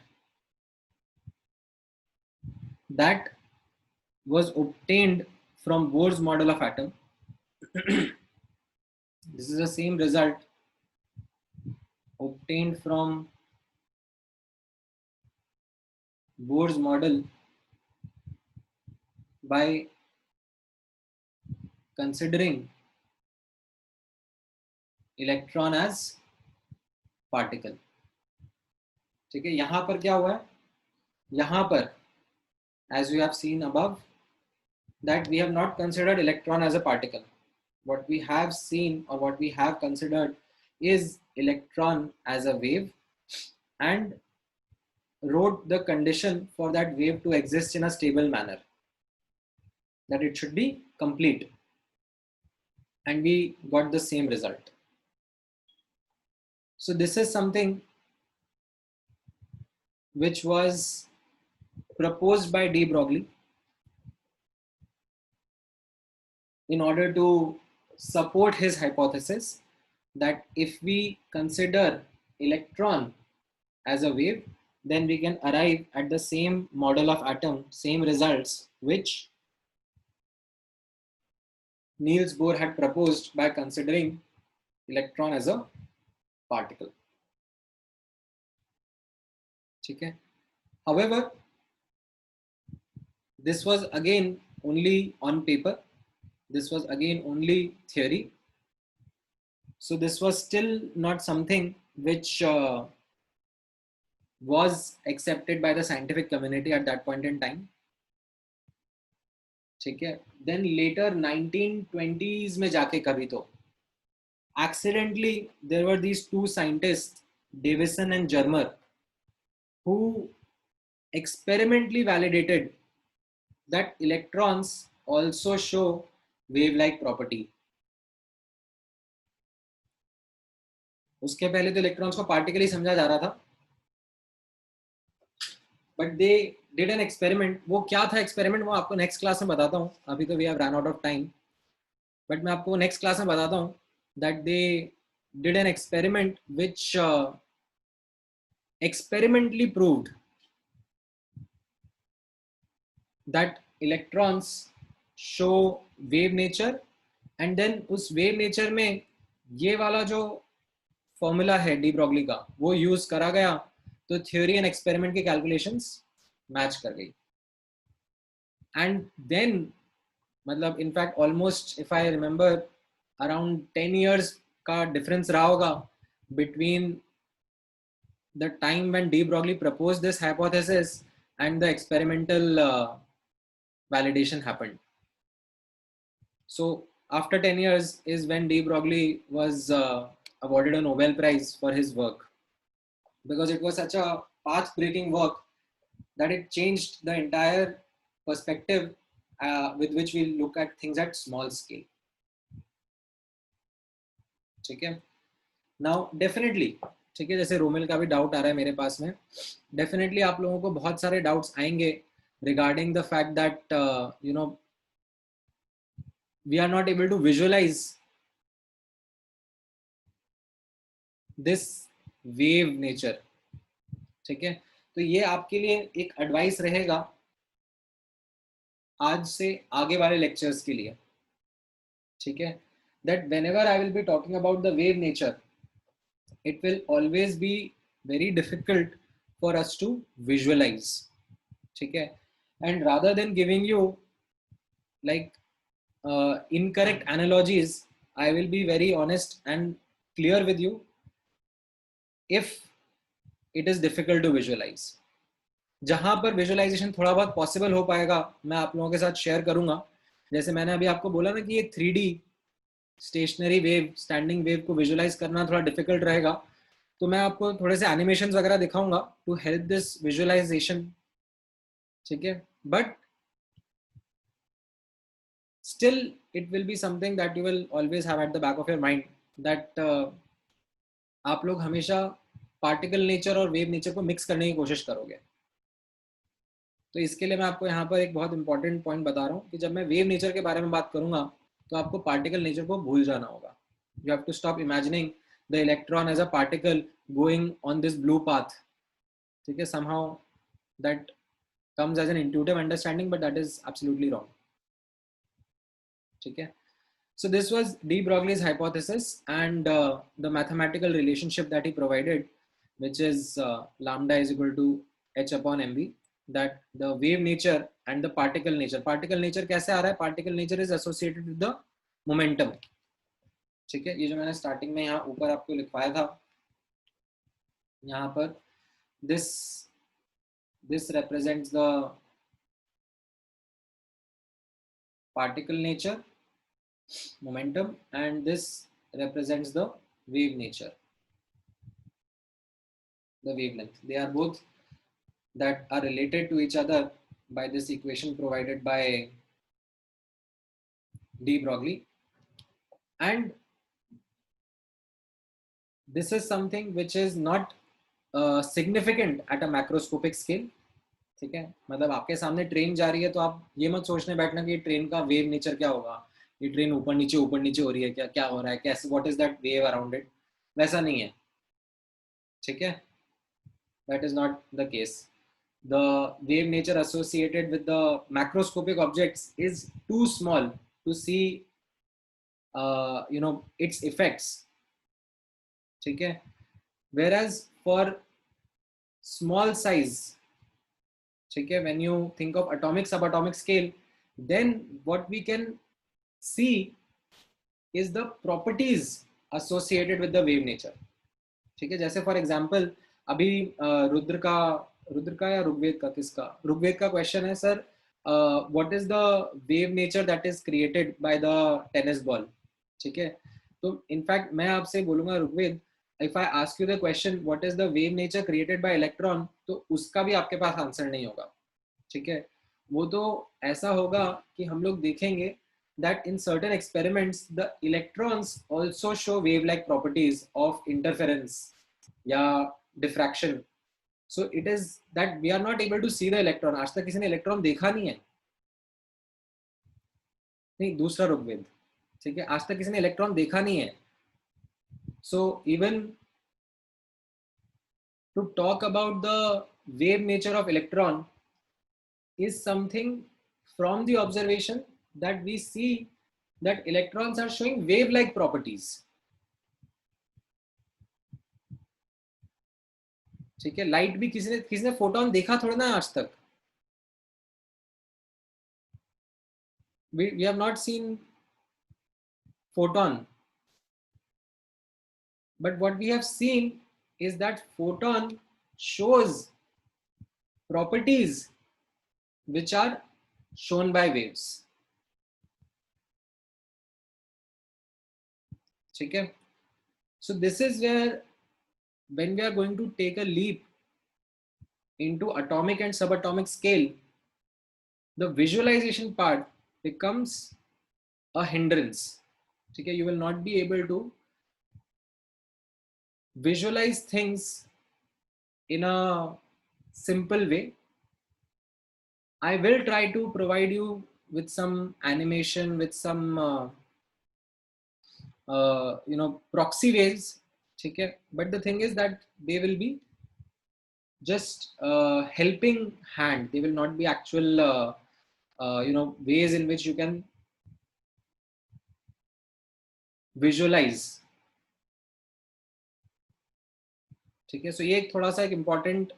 that was obtained from Bohr's model of atom. This is the same result obtained from Bohr's model by considering electron as particle, ठीक है। यहां पर क्या हुआ है? यहां पर as we have seen above, that we have not considered electron as a particle. What we have seen, or what we have considered, is electron as a wave, and wrote the condition for that wave to exist in a stable manner, that it should be complete, and we got the same result. So this is something which was proposed by de Broglie in order to support his hypothesis that if we consider electron as a wave, then we can arrive at the same model of atom, same results which Niels Bohr had proposed by considering electron as a particle. ठीक है? However, this was again only on paper. This was again only theory. So this was still not something which was accepted by the scientific community at that point in time. ठीक है? Then later 1920s में जाके कभी तो accidentally there were these two scientists, Davison and Germer, who experimentally validated that electrons also show wave-like property. उसके पहले तो electrons को पार्टिकल ही समझा जा रहा था, but they did an experiment. वो क्या था एक्सपेरिमेंट, वो आपको नेक्स्ट क्लास में बताता हूँ. अभी तो we have run out of time, but मैं आपको नेक्स्ट क्लास में बताता हूँ that they did an experiment which experimentally proved that electrons show wave nature, and then उस wave nature में ये वाला जो फॉर्मूला है डी ब्रॉगली का वो यूज करा गया, तो थ्योरी एंड एक्सपेरिमेंट की कैलकुलेशंस मैच कर गई. एंड देन मतलब in fact almost if I remember around 10 years का डिफरेंस रहा होगा between the time when de Broglie proposed this hypothesis and the experimental validation happened. So after 10 years is when de Broglie was awarded a Nobel Prize for his work, because it was such a path-breaking work that it changed the entire perspective with which we look at things at small scale. ठीक है? Now definitely, ठीक है, जैसे रोमिल का भी doubt आ रहा है मेरे पास में, डेफिनेटली आप लोगों को बहुत सारे डाउट्स आएंगे regarding the fact that you know we are not able to visualise this wave nature. ठीक है, तो ये आपके लिए एक एडवाइस रहेगा आज से आगे वाले लेक्चर्स के लिए. ठीक है, that whenever I will be talking about the wave nature, it will always be very difficult for us to visualize. ठीक है, and rather than giving you like incorrect analogies, I will be very honest and clear with you if it is difficult to visualize. जहां पर visualisation थोड़ा बहुत possible हो पाएगा मैं आप लोगों के साथ शेयर करूंगा. जैसे मैंने अभी आपको बोला ना कि ये 3D stationary wave, standing wave को विजुअलाइज करना थोड़ा डिफिकल्ट रहेगा, तो मैं आपको थोड़े से एनिमेशंस वगैरह दिखाऊंगा टू हेल्प दिस विजुअलाइजेशन. ठीक है, but still it will be something that you will always have at the back of your mind that आप लोग हमेशा पार्टिकल नेचर और वेव नेचर को मिक्स करने की कोशिश करोगे. तो इसके लिए मैं आपको यहाँ पर एक बहुत इंपॉर्टेंट पॉइंट बता रहा हूँ कि जब मैं वेव नेचर के बारे में बात करूंगा तो आपको पार्टिकल नेचर को भूल जाना होगा. You have to stop imagining the electron as a particle going on this blue path. ठीक है, somehow that comes as an intuitive understanding, but that is absolutely wrong. ठीक है, so this was de Broglie's hypothesis and the mathematical relationship that he provided, which is lambda is equal to h upon mv, that the wave nature and the particle nature कैसे आ रहा है? Particle nature is associated with the momentum. ठीक है, ये जो मैंने starting में यहाँ ऊपर आपको लिखवाया था, यहाँ पर this represents the particle nature momentum and this represents the wave nature, the wavelength. They are both that are related to each other by this equation provided by de Broglie, and this is something which is not significant at a macroscopic scale. ठीक है, मतलब आपके सामने train जा रही है तो आप ये मत सोचने बैठना कि ट्रेन का वेव नेचर क्या होगा, ये ट्रेन ऊपर नीचे हो रही है, क्या क्या हो रहा है, कैसे, what is that wave around it, वैसा नहीं है. ठीक है, that is not the case. the wave nature associated with the macroscopic objects is too small to see its effects. ठीक है? Whereas for small size, ठीक है, when you think of atomic subatomic scale, then what we can see is the properties associated with the wave nature. ठीक है, जैसे for example अभी रुद्र का या ऋग्वेद का, किसका, ऋग्वेद का क्वेश्चन है, sir what is the wave nature that is created by the tennis ball. ठीक है, तो इनफैक्ट मैं आपसे बोलूंगा Rigved, if I ask you the question what is the wave nature created by electron, तो उसका भी आपके पास आंसर नहीं होगा. ठीक है, वो तो ऐसा होगा कि हम लोग देखेंगे that in certain experiments the electrons also show wave like properties of interference या diffraction. So it is that we are not able to see the electron. आज तक किसी ने इलेक्ट्रॉन देखा नहीं है. नहीं, दूसरा ऋग्वेद. ठीक है, आज तक किसी ने इलेक्ट्रॉन देखा नहीं है. So even to talk about the wave nature of electron is something from the observation that we see that electrons are showing wave-like properties. ठीक है, लाइट भी किसी ने फोटोन देखा थोड़ा ना आज तक. We have not seen photon, but what we have seen is that photon shows properties which are shown by waves. ठीक है, so this is where when we are going to take a leap into atomic and subatomic scale, the visualization part becomes a hindrance. ठीक है, you will not be able to visualize things in a simple way. I will try to provide you with some animation, with some proxy waves. ठीक है, but the thing is that they will be just helping hand. They will not be actual ways in which you can visualize. ठीक है, so ये एक थोड़ा सा एक important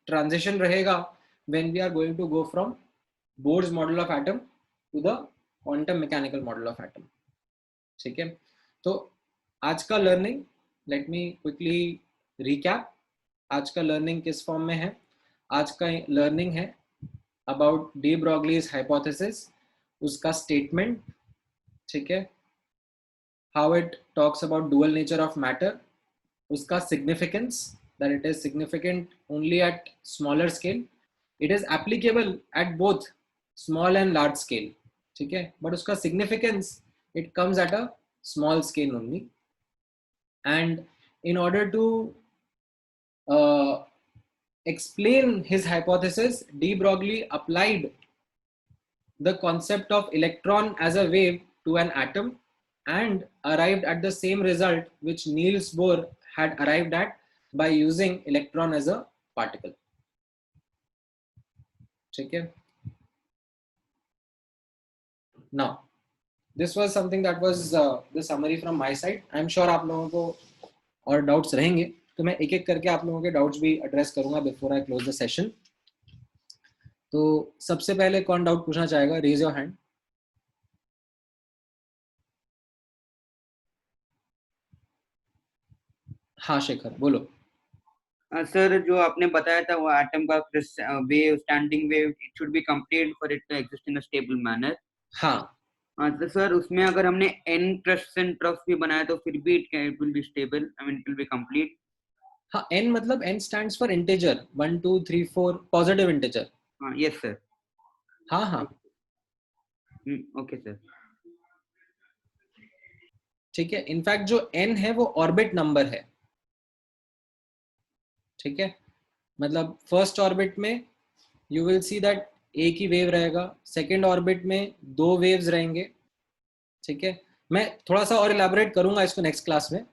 transition रहेगा when we are going to go from Bohr's model of atom to the quantum mechanical model of atom. ठीक है, तो आज का learning, late me quickly recap. आज का लर्निंग किस फॉर्म में है? आज का लर्निंग है अबाउट डी ब्रॉगलीज हाइपोथेसिस, उसका स्टेटमेंट. ठीक है, how it talks about dual nature of matter, उसका significance, that it is significant only at smaller scale. It is applicable at both small and large scale. ठीक है, but उसका significance it comes at a small scale only. And in order to explain his hypothesis, de Broglie applied the concept of electron as a wave to an atom and arrived at the same result which Niels Bohr had arrived at by using electron as a particle. ठीक है, now this was something that was the summary from my side. I am sure आप लोगों को और doubts रहेंगे, तो मैं एक एक करके आप लोगों के डाउट्स भी एड्रेस करूंगा before I close the session. तो सबसे पहले कौन डाउट पूछना चाहेगा? Raise your hand. हाँ शेखर, बोलो. सर, जो आपने बताया था वो एटम का wave, standing wave, it should be complete for it to exist in a stable manner. हाँ, तो सर उसमें अगर हमने n ट्रस्ट एंड ट्रस्ट भी बनाया तो फिर भी it will be stable, I mean it will B complete. हाँ, n मतलब n stands for integer 1 2 3 4 positive integer. हाँ, यस सर. हाँ हाँ, ओके सर. ठीक है, इनफैक्ट जो n है वो ऑर्बिट नंबर है. ठीक है, मतलब फर्स्ट ऑर्बिट में यू विल सी दैट एक ही वेव रहेगा, सेकेंड ऑर्बिट में दो वेव्स रहेंगे. ठीक है, मैं थोड़ा सा और इलैबोरेट करूंगा इसको नेक्स्ट क्लास में.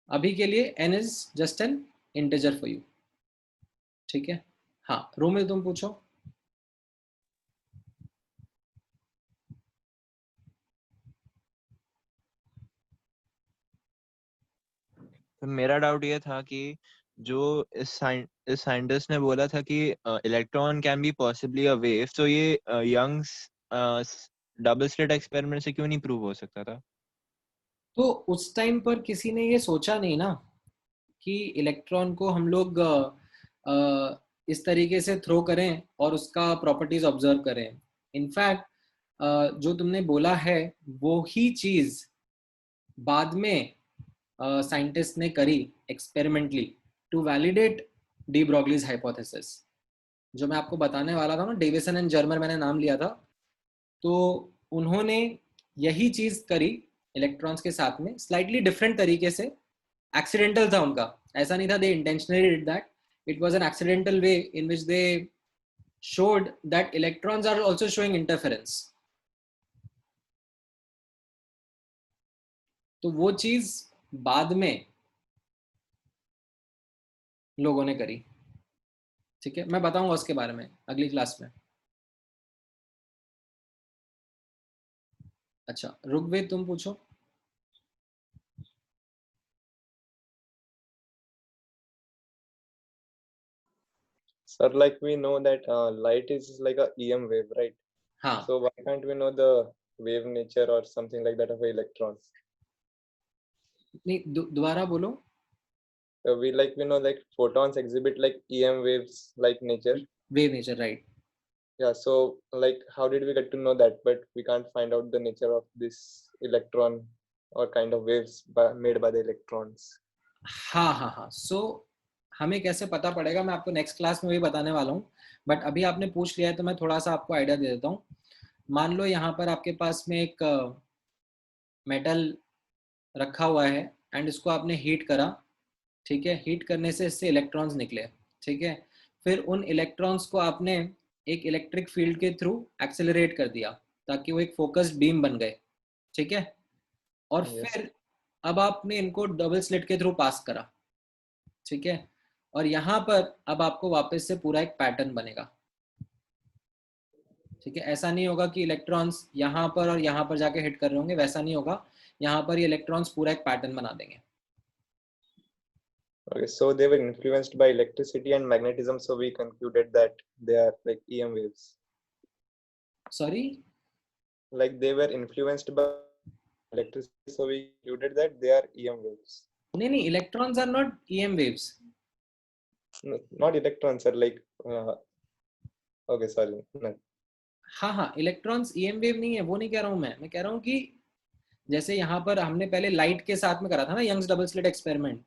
अभी के लिए n is just an integer for you. ठीक है, हाँ रोमिल तुम पूछो। तो मेरा डाउट ये था कि जो इस साइंटिस्ट ने बोला था कि electron can be possibly a wave, तो ये यंग्स डबल स्लिट एक्सपेरिमेंट से क्यों नहीं प्रूव हो सकता था? तो उस टाइम पर किसी ने ये सोचा नहीं ना कि इलेक्ट्रॉन को हम लोग इस तरीके से थ्रो करें और उसका प्रॉपर्टीज ऑब्जर्व करें। इनफैक्ट जो तुमने बोला है वो ही चीज बाद में साइंटिस्ट ने करी experimentally to validate de Broglie's hypothesis. जो मैं आपको बताने वाला था ना, डेविसन एंड जर्मर मैंने नाम लिया था, तो उन्होंने यही चीज करी इलेक्ट्रॉन्स के साथ में, स्लाइटली डिफरेंट तरीके से। एक्सीडेंटल था उनका, ऐसा नहीं था they intentionally did that, it was an accidental way in which they showed that electrons are also showing interference। तो वो चीज बाद में लोगों ने करी। ठीक है, मैं बताऊंगा उसके बारे में अगली क्लास में। अच्छा ऋग्वेद तुम पूछो। Sir, like we know that light is like a EM wave, right? हाँ, So why can't we know the wave nature or something like that of electrons? नहीं दोबारा बोलो। So we know like photons exhibit like EM waves like nature. Wave nature, right. Yeah. So like how did we get to know that? But we can't find out the nature of this electron or kind of waves made by the electrons. हाँ हाँ हाँ, सो हमें कैसे पता पड़ेगा मैं आपको next class में भी बताने वाला हूँ, बट अभी आपने पूछ लिया है तो मैं थोड़ा सा आपको आइडिया दे देता हूँ। मान लो यहाँ पर आपके पास में एक मेटल रखा हुआ है एंड इसको आपने हीट करा। ठीक है, हीट करने से इससे इलेक्ट्रॉन्स निकले। ठीक है, फिर उन इलेक्ट्रॉन्स को आपने एक इलेक्ट्रिक फील्ड के थ्रू एक्सेलरेट कर दिया ताकि वो एक फोकस्ड बीम बन गए। ठीक है, और Yes. फिर अब आपने इनको डबल स्लिट के थ्रू पास करा। ठीक है, और यहाँ पर अब आपको वापस से पूरा एक पैटर्न बनेगा। ठीक है, ऐसा नहीं होगा कि इलेक्ट्रॉन्स यहाँ पर और यहाँ पर जाके हिट कर रहे होंगे, वैसा नहीं होगा। यहाँ पर ये इलेक्ट्रॉन्स पूरा एक पैटर्न बना देंगे। Okay, so they were influenced by electricity and magnetism, so we concluded that they are like EM waves. Sorry, Like they were influenced by electricity, so we concluded that they are EM waves. नहीं, electrons are not EM waves. No, not electrons, sir. Like, okay, sorry. No. हाँ हाँ, electrons EM wave नहीं है, वो नहीं कह रहा हूँ मैं कह रहा हूँ कि जैसे यहाँ पर हमने पहले लाइट के साथ में करा था ना Young's double slit experiment,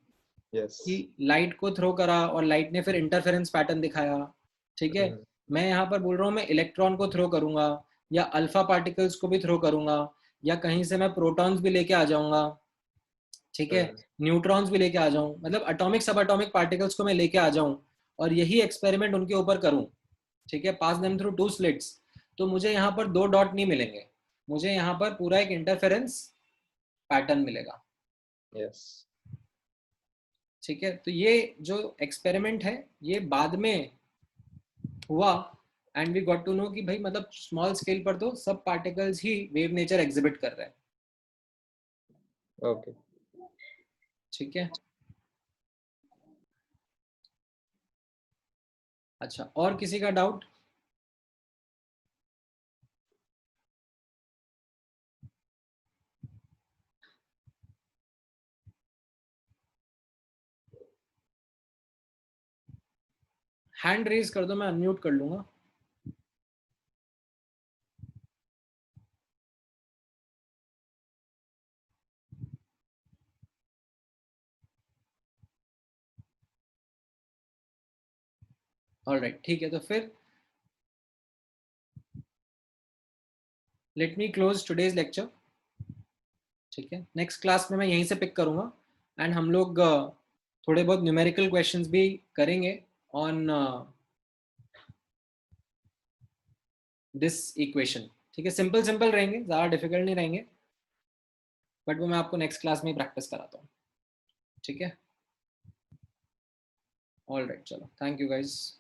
Yes. कि लाइट को थ्रो करा और लाइट ने फिर इंटरफेरेंस पैटर्न दिखाया। ठीक है, मैं यहाँ पर बोल रहा हूँ मैं इलेक्ट्रॉन को थ्रो करूंगा या अल्फा पार्टिकल्स को भी थ्रो करूंगा या कहीं से मैं प्रोटॉन्स भी लेके आ जाऊंगा। ठीक है, न्यूट्रॉन्स भी लेके आ जाऊं, मतलब एटॉमिक सब एटॉमिक पार्टिकल्स को मैं लेके आ जाऊं और यही एक्सपेरिमेंट उनके ऊपर करूं। ठीक है, पास देम थ्रू टू स्लिट्स, तो मुझे यहाँ पर दो डॉट नहीं मिलेंगे, मुझे यहाँ पर पूरा एक इंटरफेरेंस पैटर्न मिलेगा। Yes. ठीक है, तो ये जो एक्सपेरिमेंट है ये बाद में हुआ and we got to know कि भाई मतलब स्मॉल स्केल पर तो सब पार्टिकल्स ही वेव नेचर एग्जिबिट कर रहे हैं। Okay. ठीक है, अच्छा और किसी का डाउट? हैंड रेज कर दो, मैं अनम्यूट कर लूंगा। ऑलराइट, ठीक है, तो फिर let me close today's lecture. ठीक है, नेक्स्ट क्लास में मैं यहीं से पिक करूंगा एंड हम लोग थोड़े बहुत न्यूमेरिकल क्वेश्चंस भी करेंगे ऑन दिस इक्वेशन। ठीक है, सिंपल सिंपल रहेंगे, ज़्यादा डिफिकल्ट नहीं रहेंगे, बट वो मैं आपको नेक्स्ट क्लास में ही प्रैक्टिस कराता हूँ। ठीक है। ऑल राइट, चलो, थैंक यू गाइस.